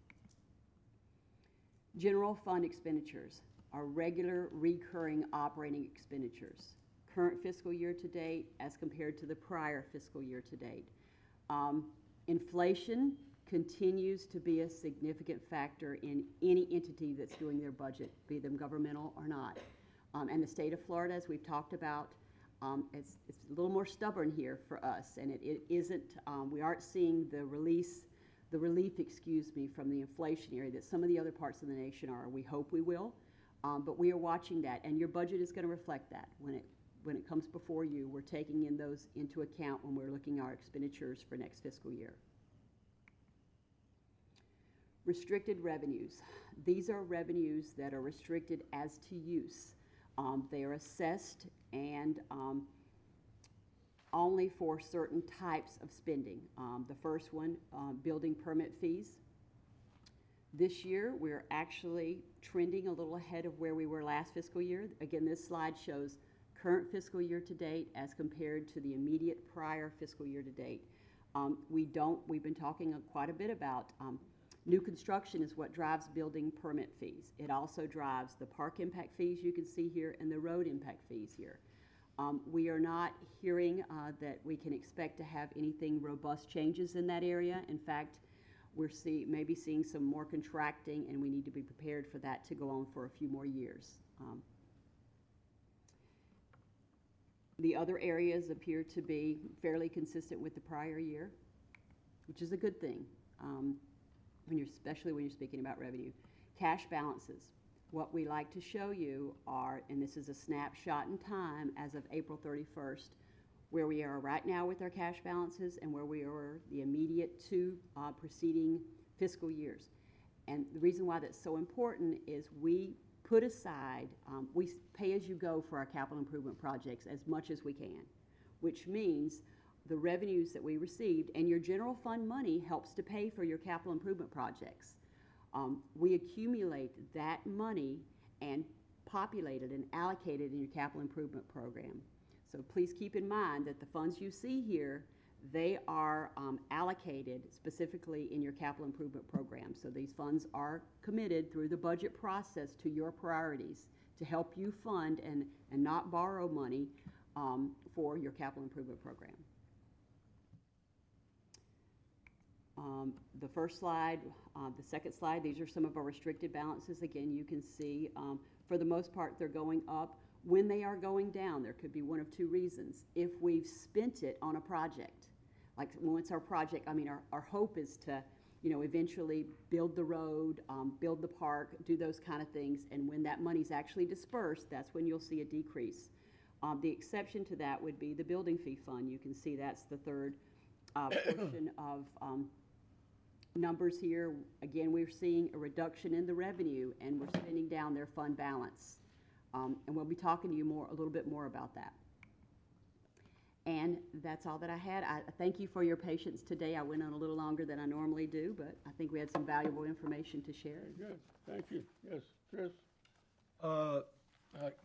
General fund expenditures are regular recurring operating expenditures. Current fiscal year to date as compared to the prior fiscal year to date. Inflation continues to be a significant factor in any entity that's doing their budget, be them governmental or not. And the state of Florida, as we've talked about, it's a little more stubborn here for us, and it isn't, we aren't seeing the relief, from the inflationary that some of the other parts of the nation are. We hope we will, but we are watching that, and your budget is going to reflect that. When it comes before you, we're taking in those into account when we're looking at our expenditures for next fiscal year. Restricted revenues. These are revenues that are restricted as to use. They are assessed and only for certain types of spending. The first one, building permit fees. This year, we're actually trending a little ahead of where we were last fiscal year. Again, this slide shows current fiscal year to date as compared to the immediate prior fiscal year to date. We've been talking quite a bit about New construction is what drives building permit fees. It also drives the park impact fees you can see here and the road impact fees here. We are not hearing that we can expect to have anything robust changes in that area. In fact, we're maybe seeing some more contracting, and we need to be prepared for that to go on for a few more years. The other areas appear to be fairly consistent with the prior year, which is a good thing, especially when you're speaking about revenue. Cash balances. What we like to show you are, and this is a snapshot in time as of April 31st, where we are right now with our cash balances and where we are the immediate two preceding fiscal years. And the reason why that's so important is we put aside, we pay as you go for our capital improvement projects as much as we can, which means the revenues that we received and your general fund money helps to pay for your capital improvement projects. We accumulate that money and populate it and allocate it in your capital improvement program. So please keep in mind that the funds you see here, they are allocated specifically in your capital improvement program. So these funds are committed through the budget process to your priorities to help you fund and not borrow money for your capital improvement program. The first slide, the second slide, these are some of our restricted balances. Again, you can see for the most part they're going up. When they are going down, there could be one of two reasons. If we've spent it on a project, like once our project, our hope is to, eventually build the road, build the park, do those kind of things, and when that money's actually dispersed, that's when you'll see a decrease. The exception to that would be the building fee fund. You can see that's the third portion of numbers here. Again, we're seeing a reduction in the revenue, and we're spending down their fund balance. And we'll be talking to you a little bit more about that. And that's all that I had. I thank you for your patience today. I went on a little longer than I normally do, but I think we had some valuable information to share. Good, thank you. Yes, Chris?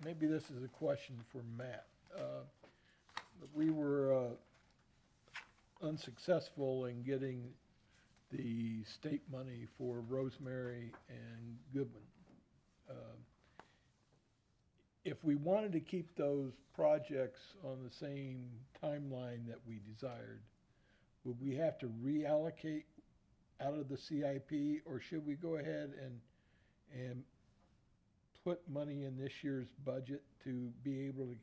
Maybe this is a question for Matt. We were unsuccessful in getting the state money for Rosemary and Goodwin. If we wanted to keep those projects on the same timeline that we desired, would we have to reallocate out of the CIP, or should we go ahead and put money in this year's budget to be able to?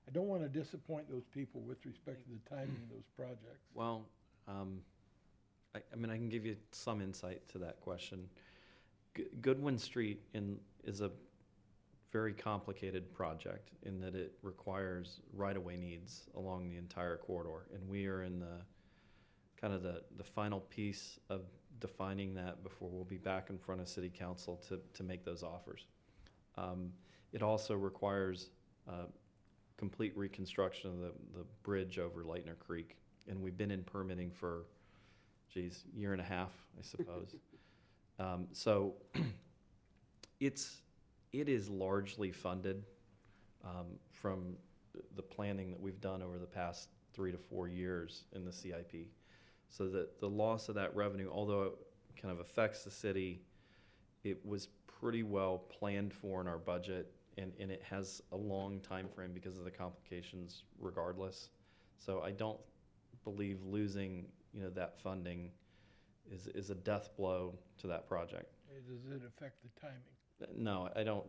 I don't want to disappoint those people with respect to the timing of those projects. Well, I can give you some insight to that question. Goodwin Street is a very complicated project in that it requires right-of-way needs along the entire corridor, and we are in the final piece of defining that before we'll be back in front of City Council to make those offers. It also requires complete reconstruction of the bridge over Lightner Creek, and we've been in permitting for, year and a half, I suppose. So it is largely funded from the planning that we've done over the past 3 to 4 years in the CIP. So that the loss of that revenue, although it kind of affects the city, it was pretty well planned for in our budget, and it has a long time frame because of the complications regardless. So I don't believe losing that funding is a death blow to that project. Does it affect the timing? No, I don't.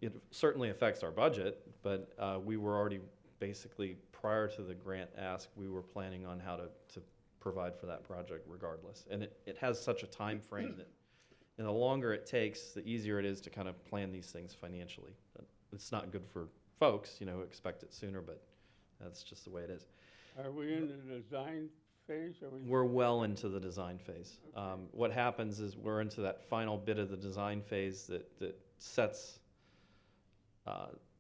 It certainly affects our budget, but we were already basically, prior to the grant ask, we were planning on how to provide for that project regardless. And it has such a time frame that the longer it takes, the easier it is to kind of plan these things financially. It's not good for folks, who expect it sooner, but that's just the way it is. Are we in the design phase? We're well into the design phase. Okay. What happens is we're into that final bit of the design phase that sets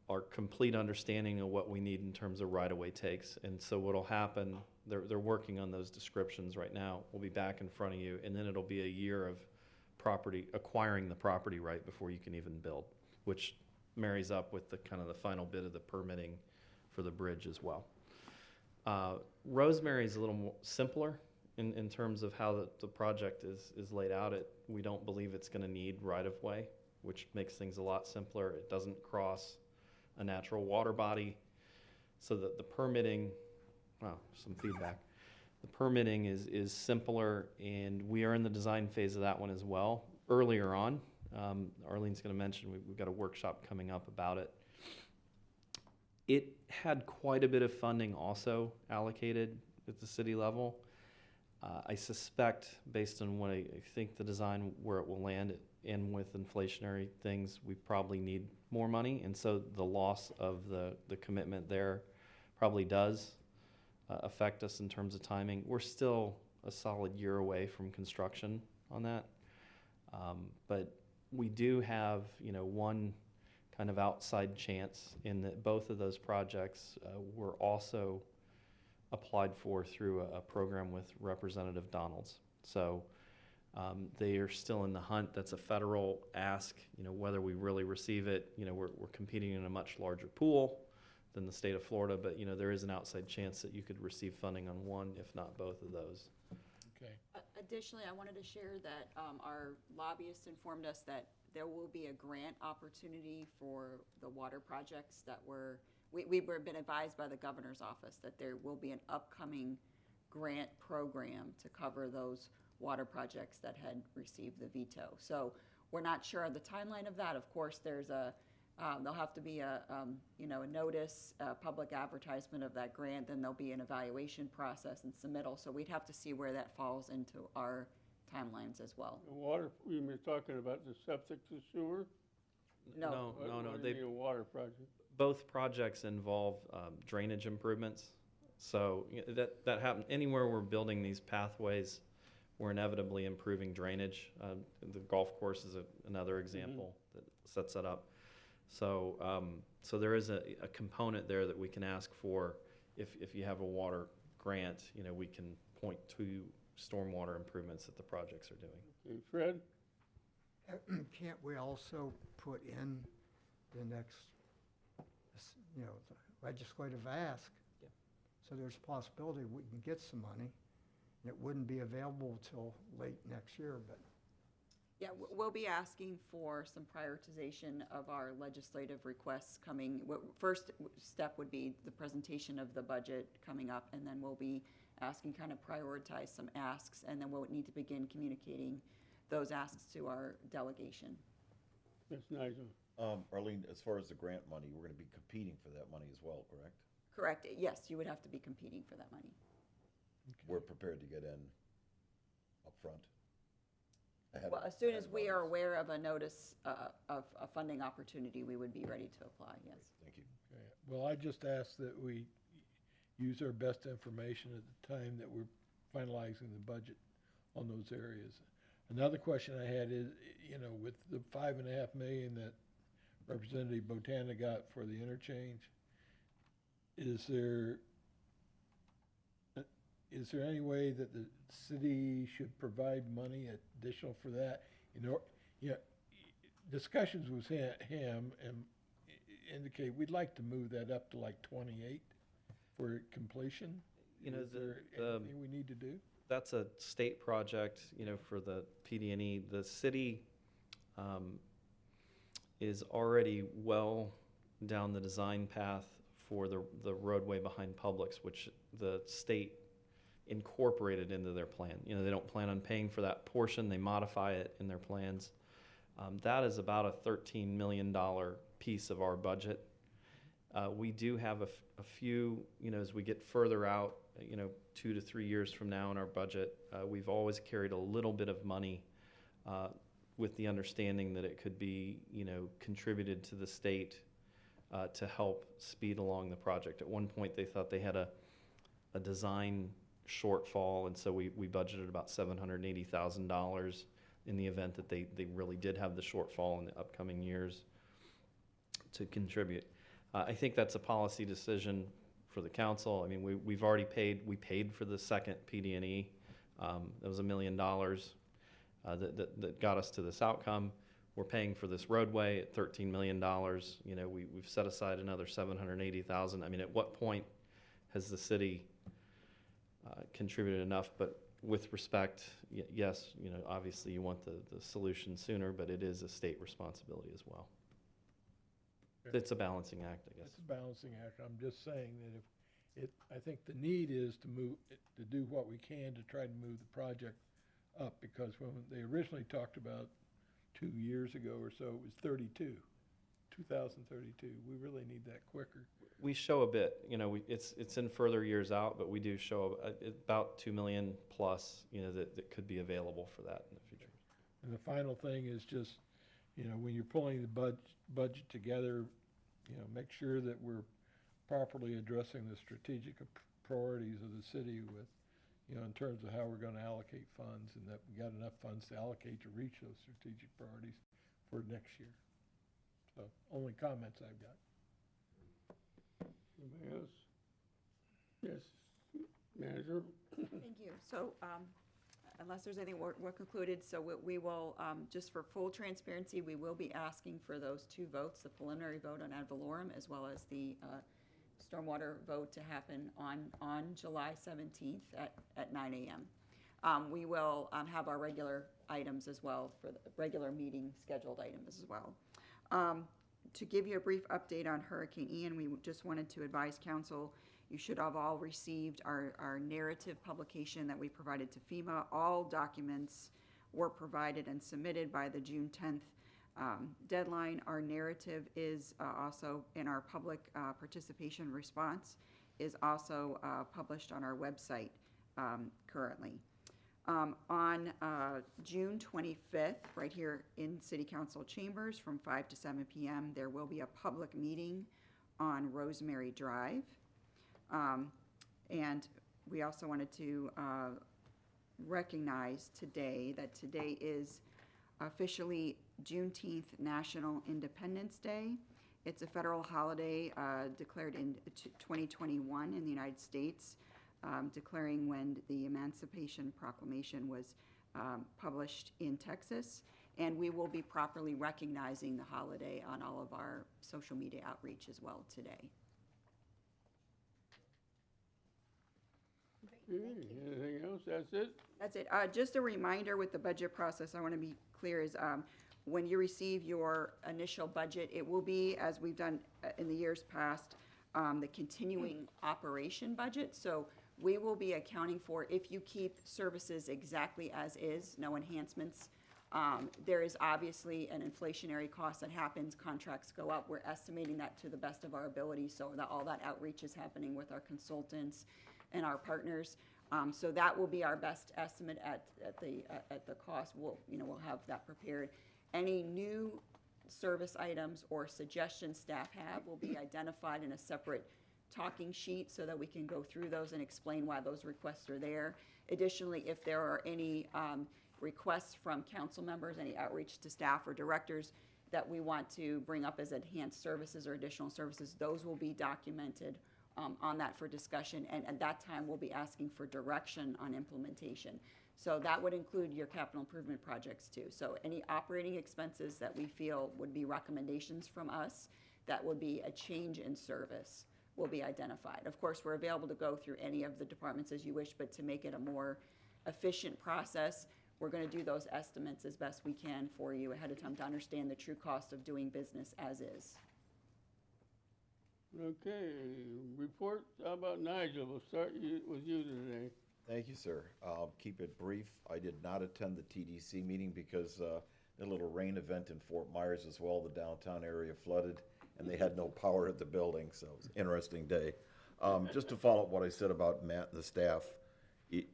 our complete understanding of what we need in terms of right-of-way takes. And so what'll happen, they're working on those descriptions right now. We'll be back in front of you, and then it'll be a year of acquiring the property right before you can even build, which marries up with the final bit of the permitting for the bridge as well. Rosemary is a little more simpler. in terms of how the project is laid out. We don't believe it's going to need right-of-way, which makes things a lot simpler. It doesn't cross a natural water body, so that the permitting, wow, some feedback. The permitting is simpler, and we are in the design phase of that one as well. Earlier on, Arlene's going to mention we've got a workshop coming up about it. It had quite a bit of funding also allocated at the city level. I suspect, based on what I think the design, where it will land, and with inflationary things, we probably need more money. And so the loss of the commitment there probably does affect us in terms of timing. We're still a solid year away from construction on that. But we do have, one kind of outside chance in that both of those projects were also applied for through a program with Representative Donalds. So they are still in the hunt. That's a federal ask. Whether we really receive it, we're competing in a much larger pool than the state of Florida, but there is an outside chance that you could receive funding on one, if not both of those. Okay. Additionally, I wanted to share that our lobbyists informed us that there will be a grant opportunity for the water projects that we've been advised by the governor's office that there will be an upcoming grant program to cover those water projects that had received the veto. So we're not sure of the timeline of that. Of course, there's there'll have to be a notice, a public advertisement of that grant, then there'll be an evaluation process and submittal. So we'd have to see where that falls into our timelines as well. The water, you were talking about the septic to sewer? No. What do you mean, a water project? Both projects involve drainage improvements. So that happens anywhere we're building these pathways. We're inevitably improving drainage. The golf course is another example that sets that up. So so there is a component there that we can ask for if you have a water grant. We can point to stormwater improvements that the projects are doing. Okay, Fred? Can't we also put in the next, the legislative ask? Yeah. So there's a possibility we can get some money, and it wouldn't be available till late next year, but. Yeah, we'll be asking for some prioritization of our legislative requests coming. First step would be the presentation of the budget coming up, and then we'll be asking kind of prioritize some asks, and then we'll need to begin communicating those asks to our delegation. That's Nigel. Arlene, as far as the grant money, we're going to be competing for that money as well, correct? Correct. Yes, you would have to be competing for that money. Okay. We're prepared to get in up front. Well, as soon as we are aware of a notice of a funding opportunity, we would be ready to apply, yes. Thank you. Okay. Well, I just ask that we use our best information at the time that we're finalizing the budget on those areas. Another question I had is, with the $5.5 million that Representative Botana got for the interchange, is there any way that the city should provide money additional for that? Discussions with him and indicate we'd like to move that up to like 28 for completion. Is there anything we need to do? That's a state project, for the PD&E. The city is already well down the design path for the roadway behind Publix, which the state incorporated into their plan. They don't plan on paying for that portion. They modify it in their plans. That is about a $13 million piece of our budget. We do have a few, as we get further out, 2 to 3 years from now in our budget, we've always carried a little bit of money with the understanding that it could be, contributed to the state to help speed along the project. At one point, they thought they had a design shortfall, and so we budgeted about $780,000 in the event that they really did have the shortfall in the upcoming years to contribute. I think that's a policy decision for the council. I mean, we've already paid for the second PD&E. That was $1 million that got us to this outcome. We're paying for this roadway at $13 million. We've set aside another $780,000. I mean, at what point has the city contributed enough? But with respect, yes, obviously you want the solution sooner, but it is a state responsibility as well. It's a balancing act, I guess. It's a balancing act. I'm just saying that I think the need is to do what we can to try to move the project up, because when they originally talked about 2 years ago or so, it was 2032. We really need that quicker. We show a bit, it's in further years out, but we do show about 2 million plus, that could be available for that in the future. And the final thing is just, when you're pulling the budget together, make sure that we're properly addressing the strategic priorities of the city with, in terms of how we're going to allocate funds, and that we got enough funds to allocate to reach those strategic priorities for next year. So, only comments I've got. Anybody else? Yes, Manager? Thank you. So, unless there's anything, we're concluded, so we will, just for full transparency, we will be asking for those 2 votes, the preliminary vote on ad valorem, as well as the stormwater vote to happen on July 17th at 9 a.m. We will have our regular items as well, for the regular meeting scheduled items as well. To give you a brief update on Hurricane Ian, we just wanted to advise council, you should have all received our narrative publication that we provided to FEMA. All documents were provided and submitted by the June 10th deadline. Our narrative is also in our public participation response, is also published on our website currently. On June 25th, right here in City Council chambers from 5 to 7 p.m., there will be a public meeting on Rosemary Drive. And we also wanted to recognize today that today is officially Juneteenth National Independence Day. It's a federal holiday declared in 2021 in the United States, declaring when the Emancipation Proclamation was published in Texas. And we will be properly recognizing the holiday on all of our social media outreach as well today. Anything else? That's it? That's it. Just a reminder with the budget process, I want to be clear, is when you receive your initial budget, it will be, as we've done in the years past, the continuing operation budget. So we will be accounting for, if you keep services exactly as is, no enhancements, there is obviously an inflationary cost that happens, contracts go up. We're estimating that to the best of our ability, so that all that outreach is happening with our consultants and our partners. So that will be our best estimate at the cost. We'll have that prepared. Any new service items or suggestions staff have will be identified in a separate talking sheet so that we can go through those and explain why those requests are there. Additionally, if there are any requests from council members, any outreach to staff or directors that we want to bring up as enhanced services or additional services, those will be documented on that for discussion, and at that time we'll be asking for direction on implementation. So that would include your capital improvement projects too. So any operating expenses that we feel would be recommendations from us, that would be a change in service, will be identified. Of course, we're available to go through any of the departments as you wish, but to make it a more efficient process, we're going to do those estimates as best we can for you ahead of time to understand the true cost of doing business as is. Okay, report. How about Nigel? We'll start with you today. Thank you, sir. I'll keep it brief. I did not attend the TDC meeting because the little rain event in Fort Myers as well, the downtown area flooded, and they had no power at the building, so it was an interesting day. Just to follow up what I said about Matt and the staff,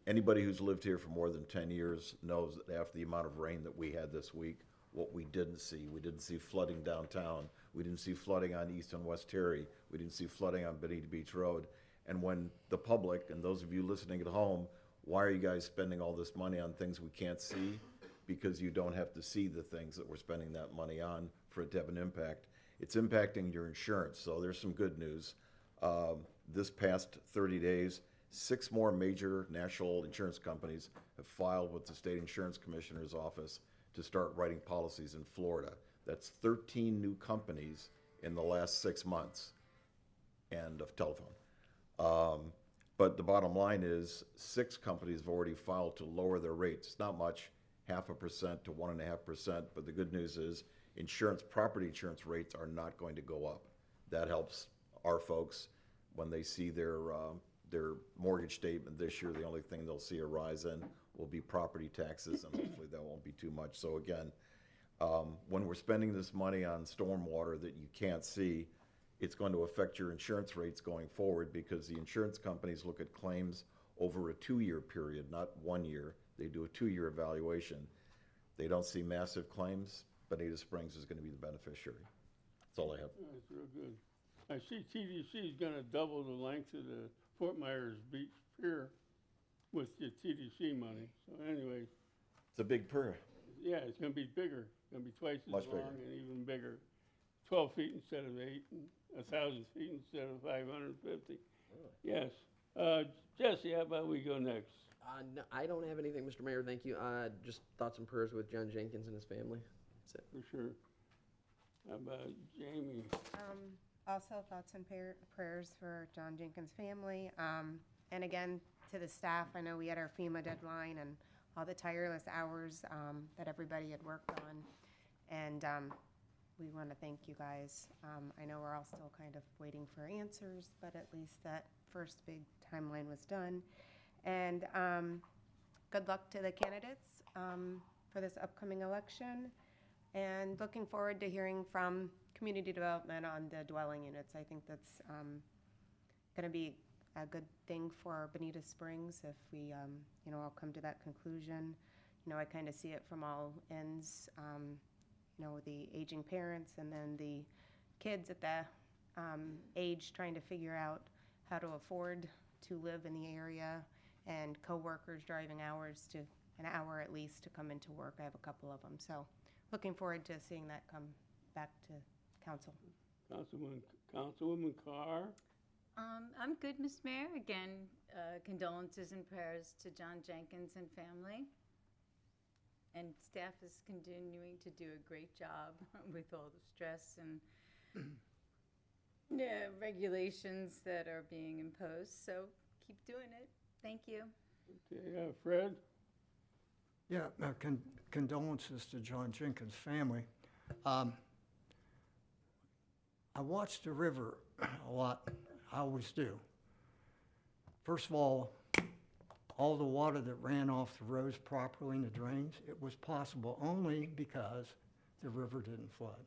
anybody who's lived here for more than 10 years knows that after the amount of rain that we had this week, what we didn't see flooding downtown. We didn't see flooding on East and West Terry. We didn't see flooding on Bonita Beach Road. And when the public, and those of you listening at home, why are you guys spending all this money on things we can't see? Because you don't have to see the things that we're spending that money on for it to have an impact. It's impacting your insurance, so there's some good news. This past 30 days, 6 more major national insurance companies have filed with the State Insurance Commissioner's Office to start writing policies in Florida. That's 13 new companies in the last 6 months, and of telephone. But the bottom line is, 6 companies have already filed to lower their rates. It's not much, 0.5% to 1.5%, but the good news is property insurance rates are not going to go up. That helps our folks when they see their mortgage statement this year. The only thing they'll see a rise in will be property taxes, and hopefully that won't be too much. So again, when we're spending this money on stormwater that you can't see, it's going to affect your insurance rates going forward, because the insurance companies look at claims over a 2-year period, not 1 year. They do a 2-year evaluation. They don't see massive claims. Bonita Springs is going to be the beneficiary. That's all I have. That's real good. I see TDC is gonna double the length of the Fort Myers Beach Pier with the TDC money. So anyway, It's a big pier. yeah, it's gonna be bigger. It's gonna be twice as Much long bigger. and even bigger. 12 feet instead of 8, and 1,000 feet instead of 550. Yes. Jesse, how about we go next? No, I don't have anything, Mr. Mayor, thank you. Just thoughts and prayers with John Jenkins and his family. That's it. For sure. How about Jamie? Also, thoughts and prayers for John Jenkins' family. And again, to the staff, I know we had our FEMA deadline and all the tireless hours that everybody had worked on. And we want to thank you guys. I know we're all still kind of waiting for answers, but at least that first big timeline was done. And good luck to the candidates for this upcoming election. And looking forward to hearing from community development on the dwelling units. I think that's going to be a good thing for Bonita Springs if we, all come to that conclusion. I kind of see it from all ends. The aging parents and then the kids at the age trying to figure out how to afford to live in the area, and coworkers driving an hour at least to come into work. I have a couple of them. So looking forward to seeing that come back to council. Councilwoman Carr? I'm good, Mr. Mayor. Again, condolences and prayers to John Jenkins and family. And staff is continuing to do a great job with all the stress and regulations that are being imposed. So keep doing it. Thank you. Okay, Fred? Yeah, condolences to John Jenkins' family. I watch the river a lot. I always do. First of all the water that ran off the roads properly in the drains, it was possible only because the river didn't flood.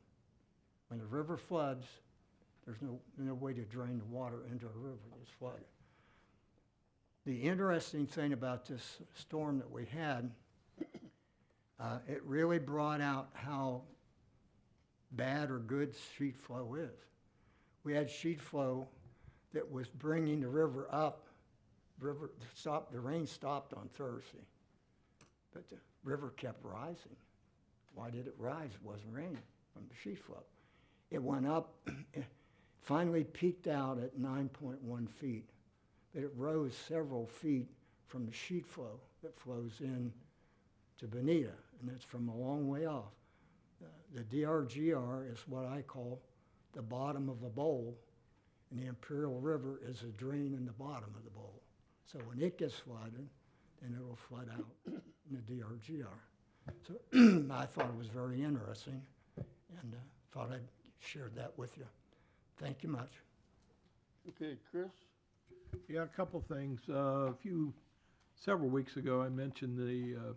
When the river floods, there's no way to drain the water into a river that's flooded. The interesting thing about this storm that we had, it really brought out how bad or good sheet flow is. We had sheet flow that was bringing the river up. The rain stopped on Thursday, but the river kept rising. Why did it rise? It wasn't raining from the sheet flow. It went up, it finally peaked out at 9.1 feet, but it rose several feet from the sheet flow that flows in to Bonita, and it's from a long way off. The DRGR is what I call the bottom of a bowl, and the Imperial River is a drain in the bottom of the bowl. So when it gets flooded, then it'll flood out in the DRGR. So I thought it was very interesting, and thought I'd share that with you. Thank you much. Okay, Chris? Yeah, a couple things. Several weeks ago, I mentioned the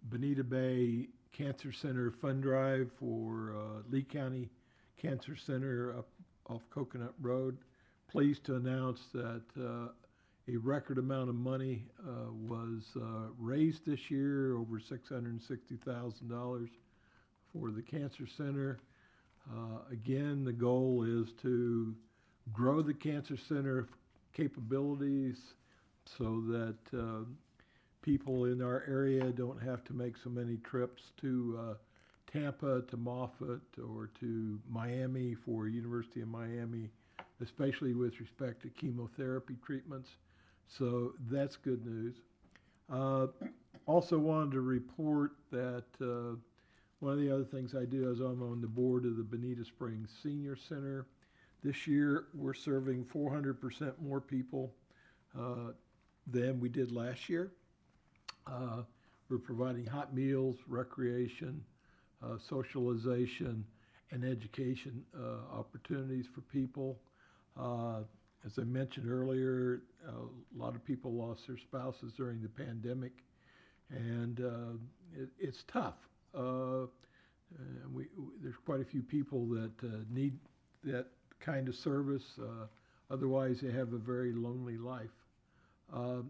Bonita Bay Cancer Center fund drive for Lee County Cancer Center up off Coconut Road. Pleased to announce that a record amount of money was raised this year, over $660,000 for the Cancer Center. Again, the goal is to grow the Cancer Center capabilities so that people in our area don't have to make so many trips to Tampa, to Moffett, or to Miami for University of Miami, especially with respect to chemotherapy treatments. So that's good news. Also wanted to report that one of the other things I do is I'm on the board of the Bonita Springs Senior Center. This year, we're serving 400% more people than we did last year. We're providing hot meals, recreation, socialization, and education opportunities for people. As I mentioned earlier, a lot of people lost their spouses during the pandemic, and it's tough. There's quite a few people that need that kind of service. Otherwise, they have a very lonely life. The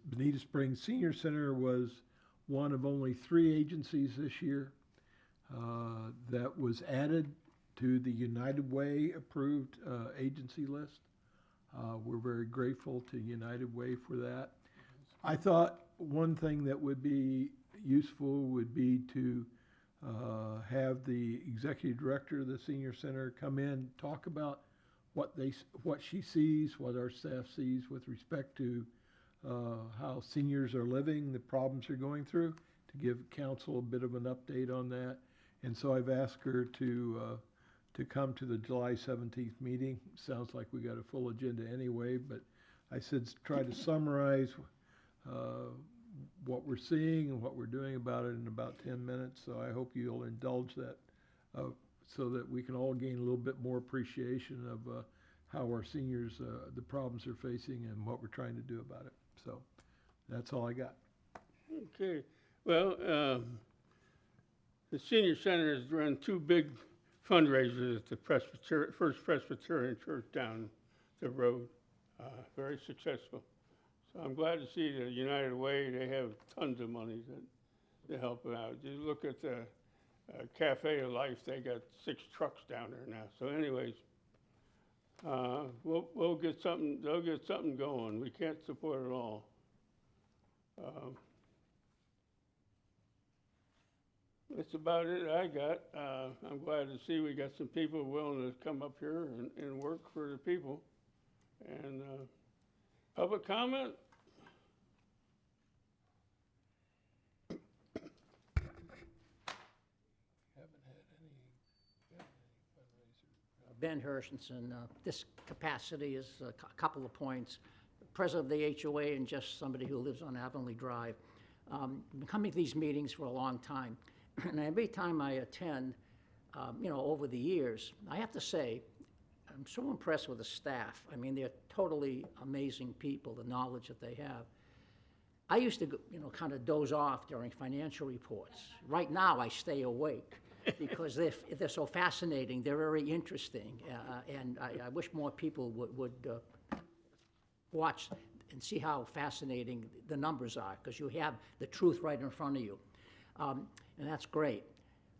Bonita Springs Senior Center was one of only 3 agencies this year that was added to the United Way approved agency list. We're very grateful to United Way for that. I thought one thing that would be useful would be to have the executive director of the senior center come in, talk about what she sees, what our staff sees with respect to how seniors are living, the problems they're going through, to give council a bit of an update on that. And so I've asked her to come to the July 17th meeting. Sounds like we got a full agenda anyway, but I said try to summarize what we're seeing and what we're doing about it in about 10 minutes. So I hope you'll indulge that so that we can all gain a little bit more appreciation of how our seniors, the problems they're facing and what we're trying to do about it. So that's all I got. Okay, well, the senior center has run 2 big fundraisers at the First Presbyterian Church down the road, very successful. So I'm glad to see the United Way, they have tons of money to help them out. You look at the Cafe of Life, they got 6 trucks down there now. So anyways, we'll get something, they'll get something going. We can't support it all. That's about it I got. I'm glad to see we got some people willing to come up here and work for the people. And public comment? Ben Hershenson. This capacity is a couple of points. President of the HOA and just somebody who lives on Avonlea Drive. Been coming to these meetings for a long time. And every time I attend, over the years, I have to say, I'm so impressed with the staff. I mean, they're totally amazing people, the knowledge that they have. I used to, kind of doze off during financial reports. Right now, I stay awake because they're so fascinating. They're very interesting. And I wish more people would watch and see how fascinating the numbers are, because you have the truth right in front of you. And that's great.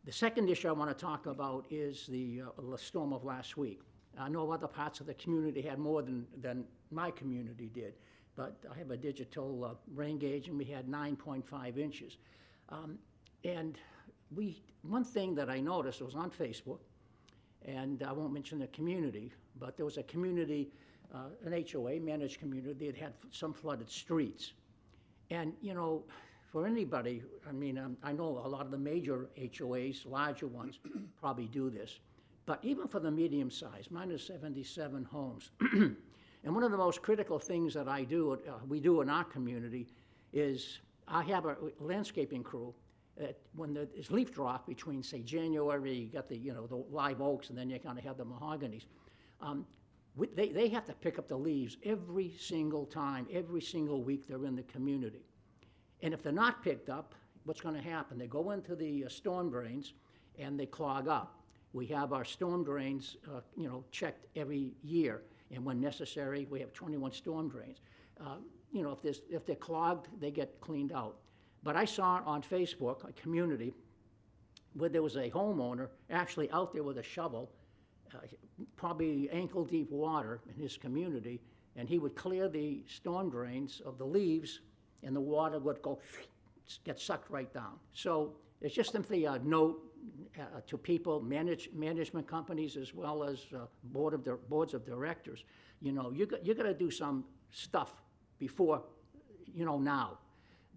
The second issue I want to talk about is the storm of last week. I know other parts of the community had more than my community did, but I have a digital rain gauge, and we had 9.5 inches. And one thing that I noticed was on Facebook, and I won't mention the community, but there was a community, an HOA managed community that had some flooded streets. And, for anybody, I mean, I know a lot of the major HOAs, larger ones, probably do this. But even for the medium size, mine is 77 homes. And one of the most critical things that we do in our community is I have a landscaping crew. When there's leaf drop between, say, January, you got the live oaks, and then you kind of have the mahoganies. They have to pick up the leaves every single time, every single week they're in the community. And if they're not picked up, what's going to happen? They go into the storm drains and they clog up. We have our storm drains, checked every year, and when necessary, we have 21 storm drains. If they're clogged, they get cleaned out. But I saw on Facebook a community where there was a homeowner actually out there with a shovel, probably ankle-deep water in his community, and he would clear the storm drains of the leaves, and the water would get sucked right down. So it's just simply a note to people, management companies, as well as boards of directors. You got to do some stuff before, now,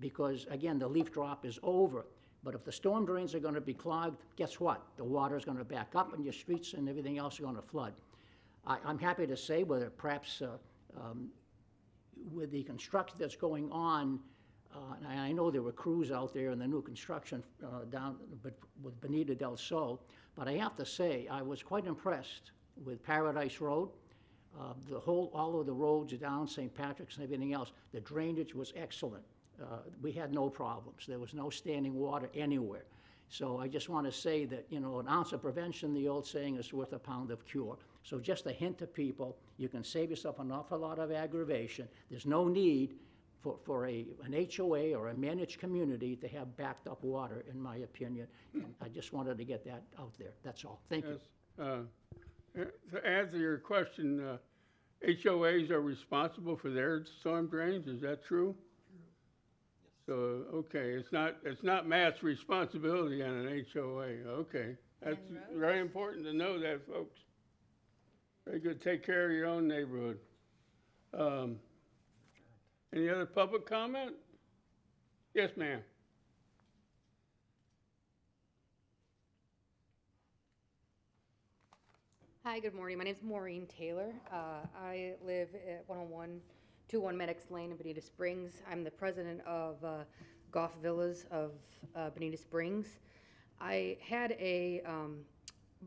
because again, the leaf drop is over. But if the storm drains are going to be clogged, guess what? The water is going to back up, and your streets and everything else are going to flood. I'm happy to say whether perhaps with the construction that's going on, and I know there were crews out there in the new construction down with Bonita del Sol, but I have to say, I was quite impressed with Paradise Road. All of the roads down St. Patrick's and everything else, the drainage was excellent. We had no problems. There was no standing water anywhere. So I just want to say that, you know, an ounce of prevention, the old saying, is worth a pound of cure. So just a hint to people, you can save yourself an awful lot of aggravation. There's no need for an HOA or a managed community to have backed up water, in my opinion. And I just wanted to get that out there. That's all. Thank you. To answer your question, HOAs are responsible for their storm drains, is that true? So, okay, it's not Matt's responsibility on an HOA, okay. That's very important to know that, folks. Very good, take care of your own neighborhood. Any other public comment? Yes, ma'am. Hi, good morning. My name is Maureen Taylor. I live at 10121 Maddox Lane in Bonita Springs. I'm the president of Goff Villas of Bonita Springs. I had a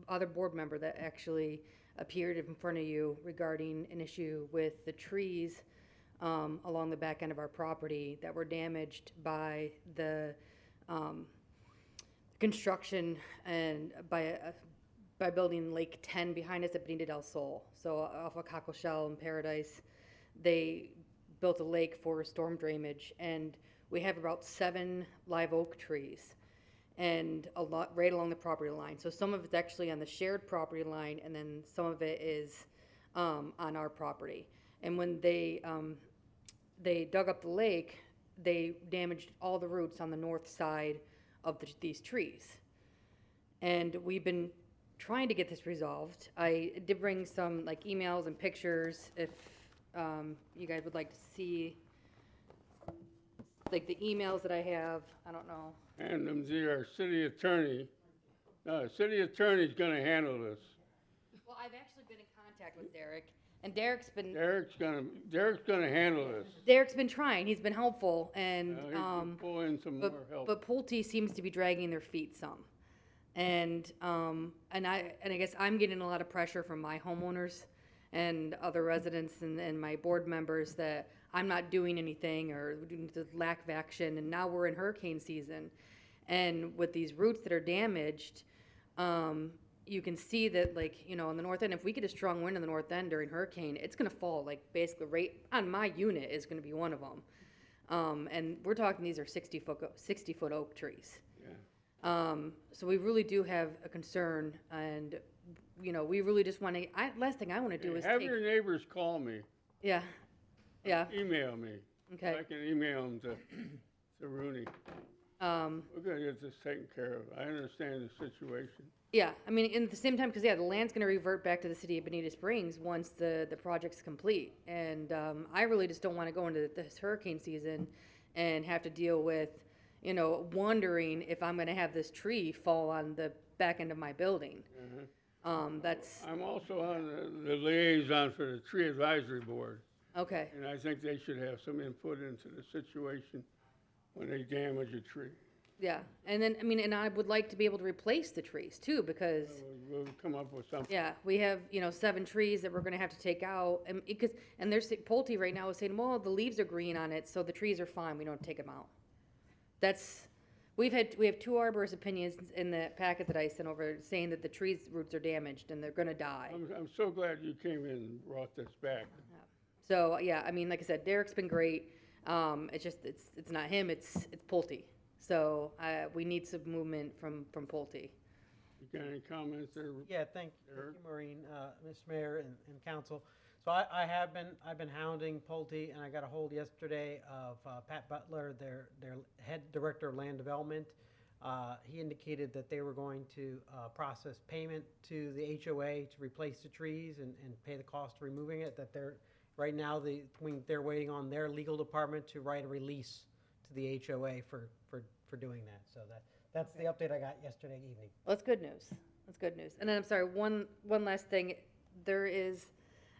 other board member that actually appeared in front of you regarding an issue with the trees along the back end of our property that were damaged by the construction and by building Lake 10 behind us at Bonita del Sol. So off of Cockle Shell and Paradise, they built a lake for storm drainage, and we have about 7 live oak trees and a lot right along the property line. So some of it's actually on the shared property line, and then some of it is on our property. And when they dug up the lake, they damaged all the roots on the north side of these trees. And we've been trying to get this resolved. I did bring some like emails and pictures if you guys would like to see like the emails that I have. I don't know. And them to our city attorney. No, city attorney's gonna handle this. Well, I've actually been in contact with Derek, and Derek's gonna handle this. Derek's been trying. He's been helpful, and He can pull in some more help. but Pulte seems to be dragging their feet some. And I guess I'm getting a lot of pressure from my homeowners and other residents and my board members that I'm not doing anything or the lack of action. And now we're in hurricane season, and with these roots that are damaged, you can see that, like, you know, on the north end, if we get a strong wind in the north end during hurricane, it's going to fall like basically right on my unit is going to be one of them. And we're talking these are 60-foot oak trees. So we really do have a concern, and, you know, we really just want to, last thing I want to do is have your neighbors call me. Yeah, yeah. Email me. Okay. I can email them to Rooney. We're gonna get this taken care of. I understand the situation. Yeah, I mean, at the same time, because, yeah, the land's going to revert back to the city of Bonita Springs once the project's complete. And I really just don't want to go into this hurricane season and have to deal with, you know, wondering if I'm going to have this tree fall on the back end of my building. I'm also on the liaison for the Tree Advisory Board. Okay. And I think they should have some input into the situation when they damage a tree. Yeah, and then, I mean, and I would like to be able to replace the trees too, because, We'll come up with something. yeah, we have, you know, 7 trees that we're gonna have to take out, and there's, Pulte right now is saying, well, the leaves are green on it, so the trees are fine, we don't take them out. We have 2 arborist opinions in the packet that I sent over saying that the trees' roots are damaged and they're gonna die. I'm so glad you came in and brought this back. So, yeah, I mean, like I said, Derek's been great, it's just, it's not him, it's Pulte. So, we need some movement from Pulte. You got any comments there? Yeah, thank you, Maureen, Mr. Mayor and council. So I've been hounding Pulte, and I got a hold yesterday of Pat Butler, their head director of land development. He indicated that they were going to process payment to the HOA to replace the trees and pay the cost of removing it. That right now they're waiting on their legal department to write a release to the HOA for doing that. So that's the update I got yesterday evening. Well, that's good news. That's good news. And then, I'm sorry, one last thing. There is,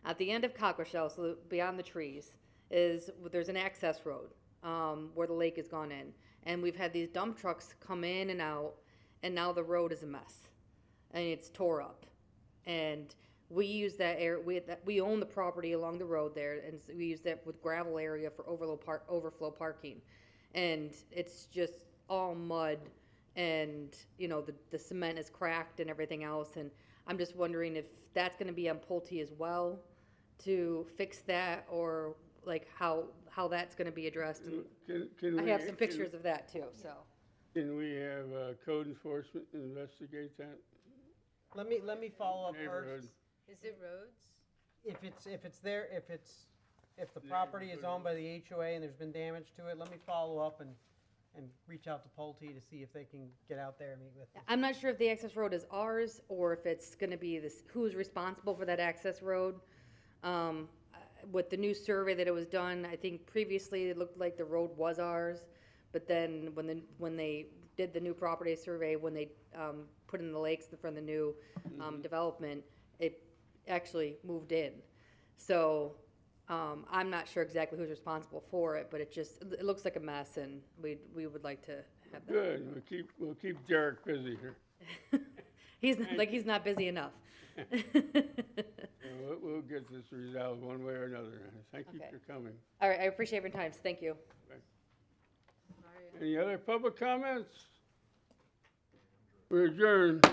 at the end of Cockleshell, so beyond the trees, is there's an access road, where the lake has gone in. And we've had these dump trucks come in and out, and now the road is a mess. And it's tore up. And we use that we own the property along the road there, and so we use that with gravel area for overflow parking. And it's just all mud, and, you know, the cement is cracked and everything else. And I'm just wondering if that's gonna be on Pulte as well to fix that, or like how that's gonna be addressed. And Can I we- have some can- pictures of that too, so. Can we have code enforcement investigate that? Let me follow up Neighborhood. first. Is it roads? If the property is owned by the HOA and there's been damage to it, let me follow up and reach out to Pulte to see if they can get out there and meet with them. I'm not sure if the access road is ours or if it's gonna be who's responsible for that access road. With the new survey that it was done, I think previously it looked like the road was ours, but then when they did the new property survey, when they put in the lakes for the new development, it actually moved in. So I'm not sure exactly who's responsible for it, but it looks like a mess, and we would like to have that. Good, we'll keep Derek busy here. He's not busy enough. We'll get this resolved one way or another. Thank you Okay. for coming. All right, I appreciate your time. Thank you. Any other public comments? We're adjourned.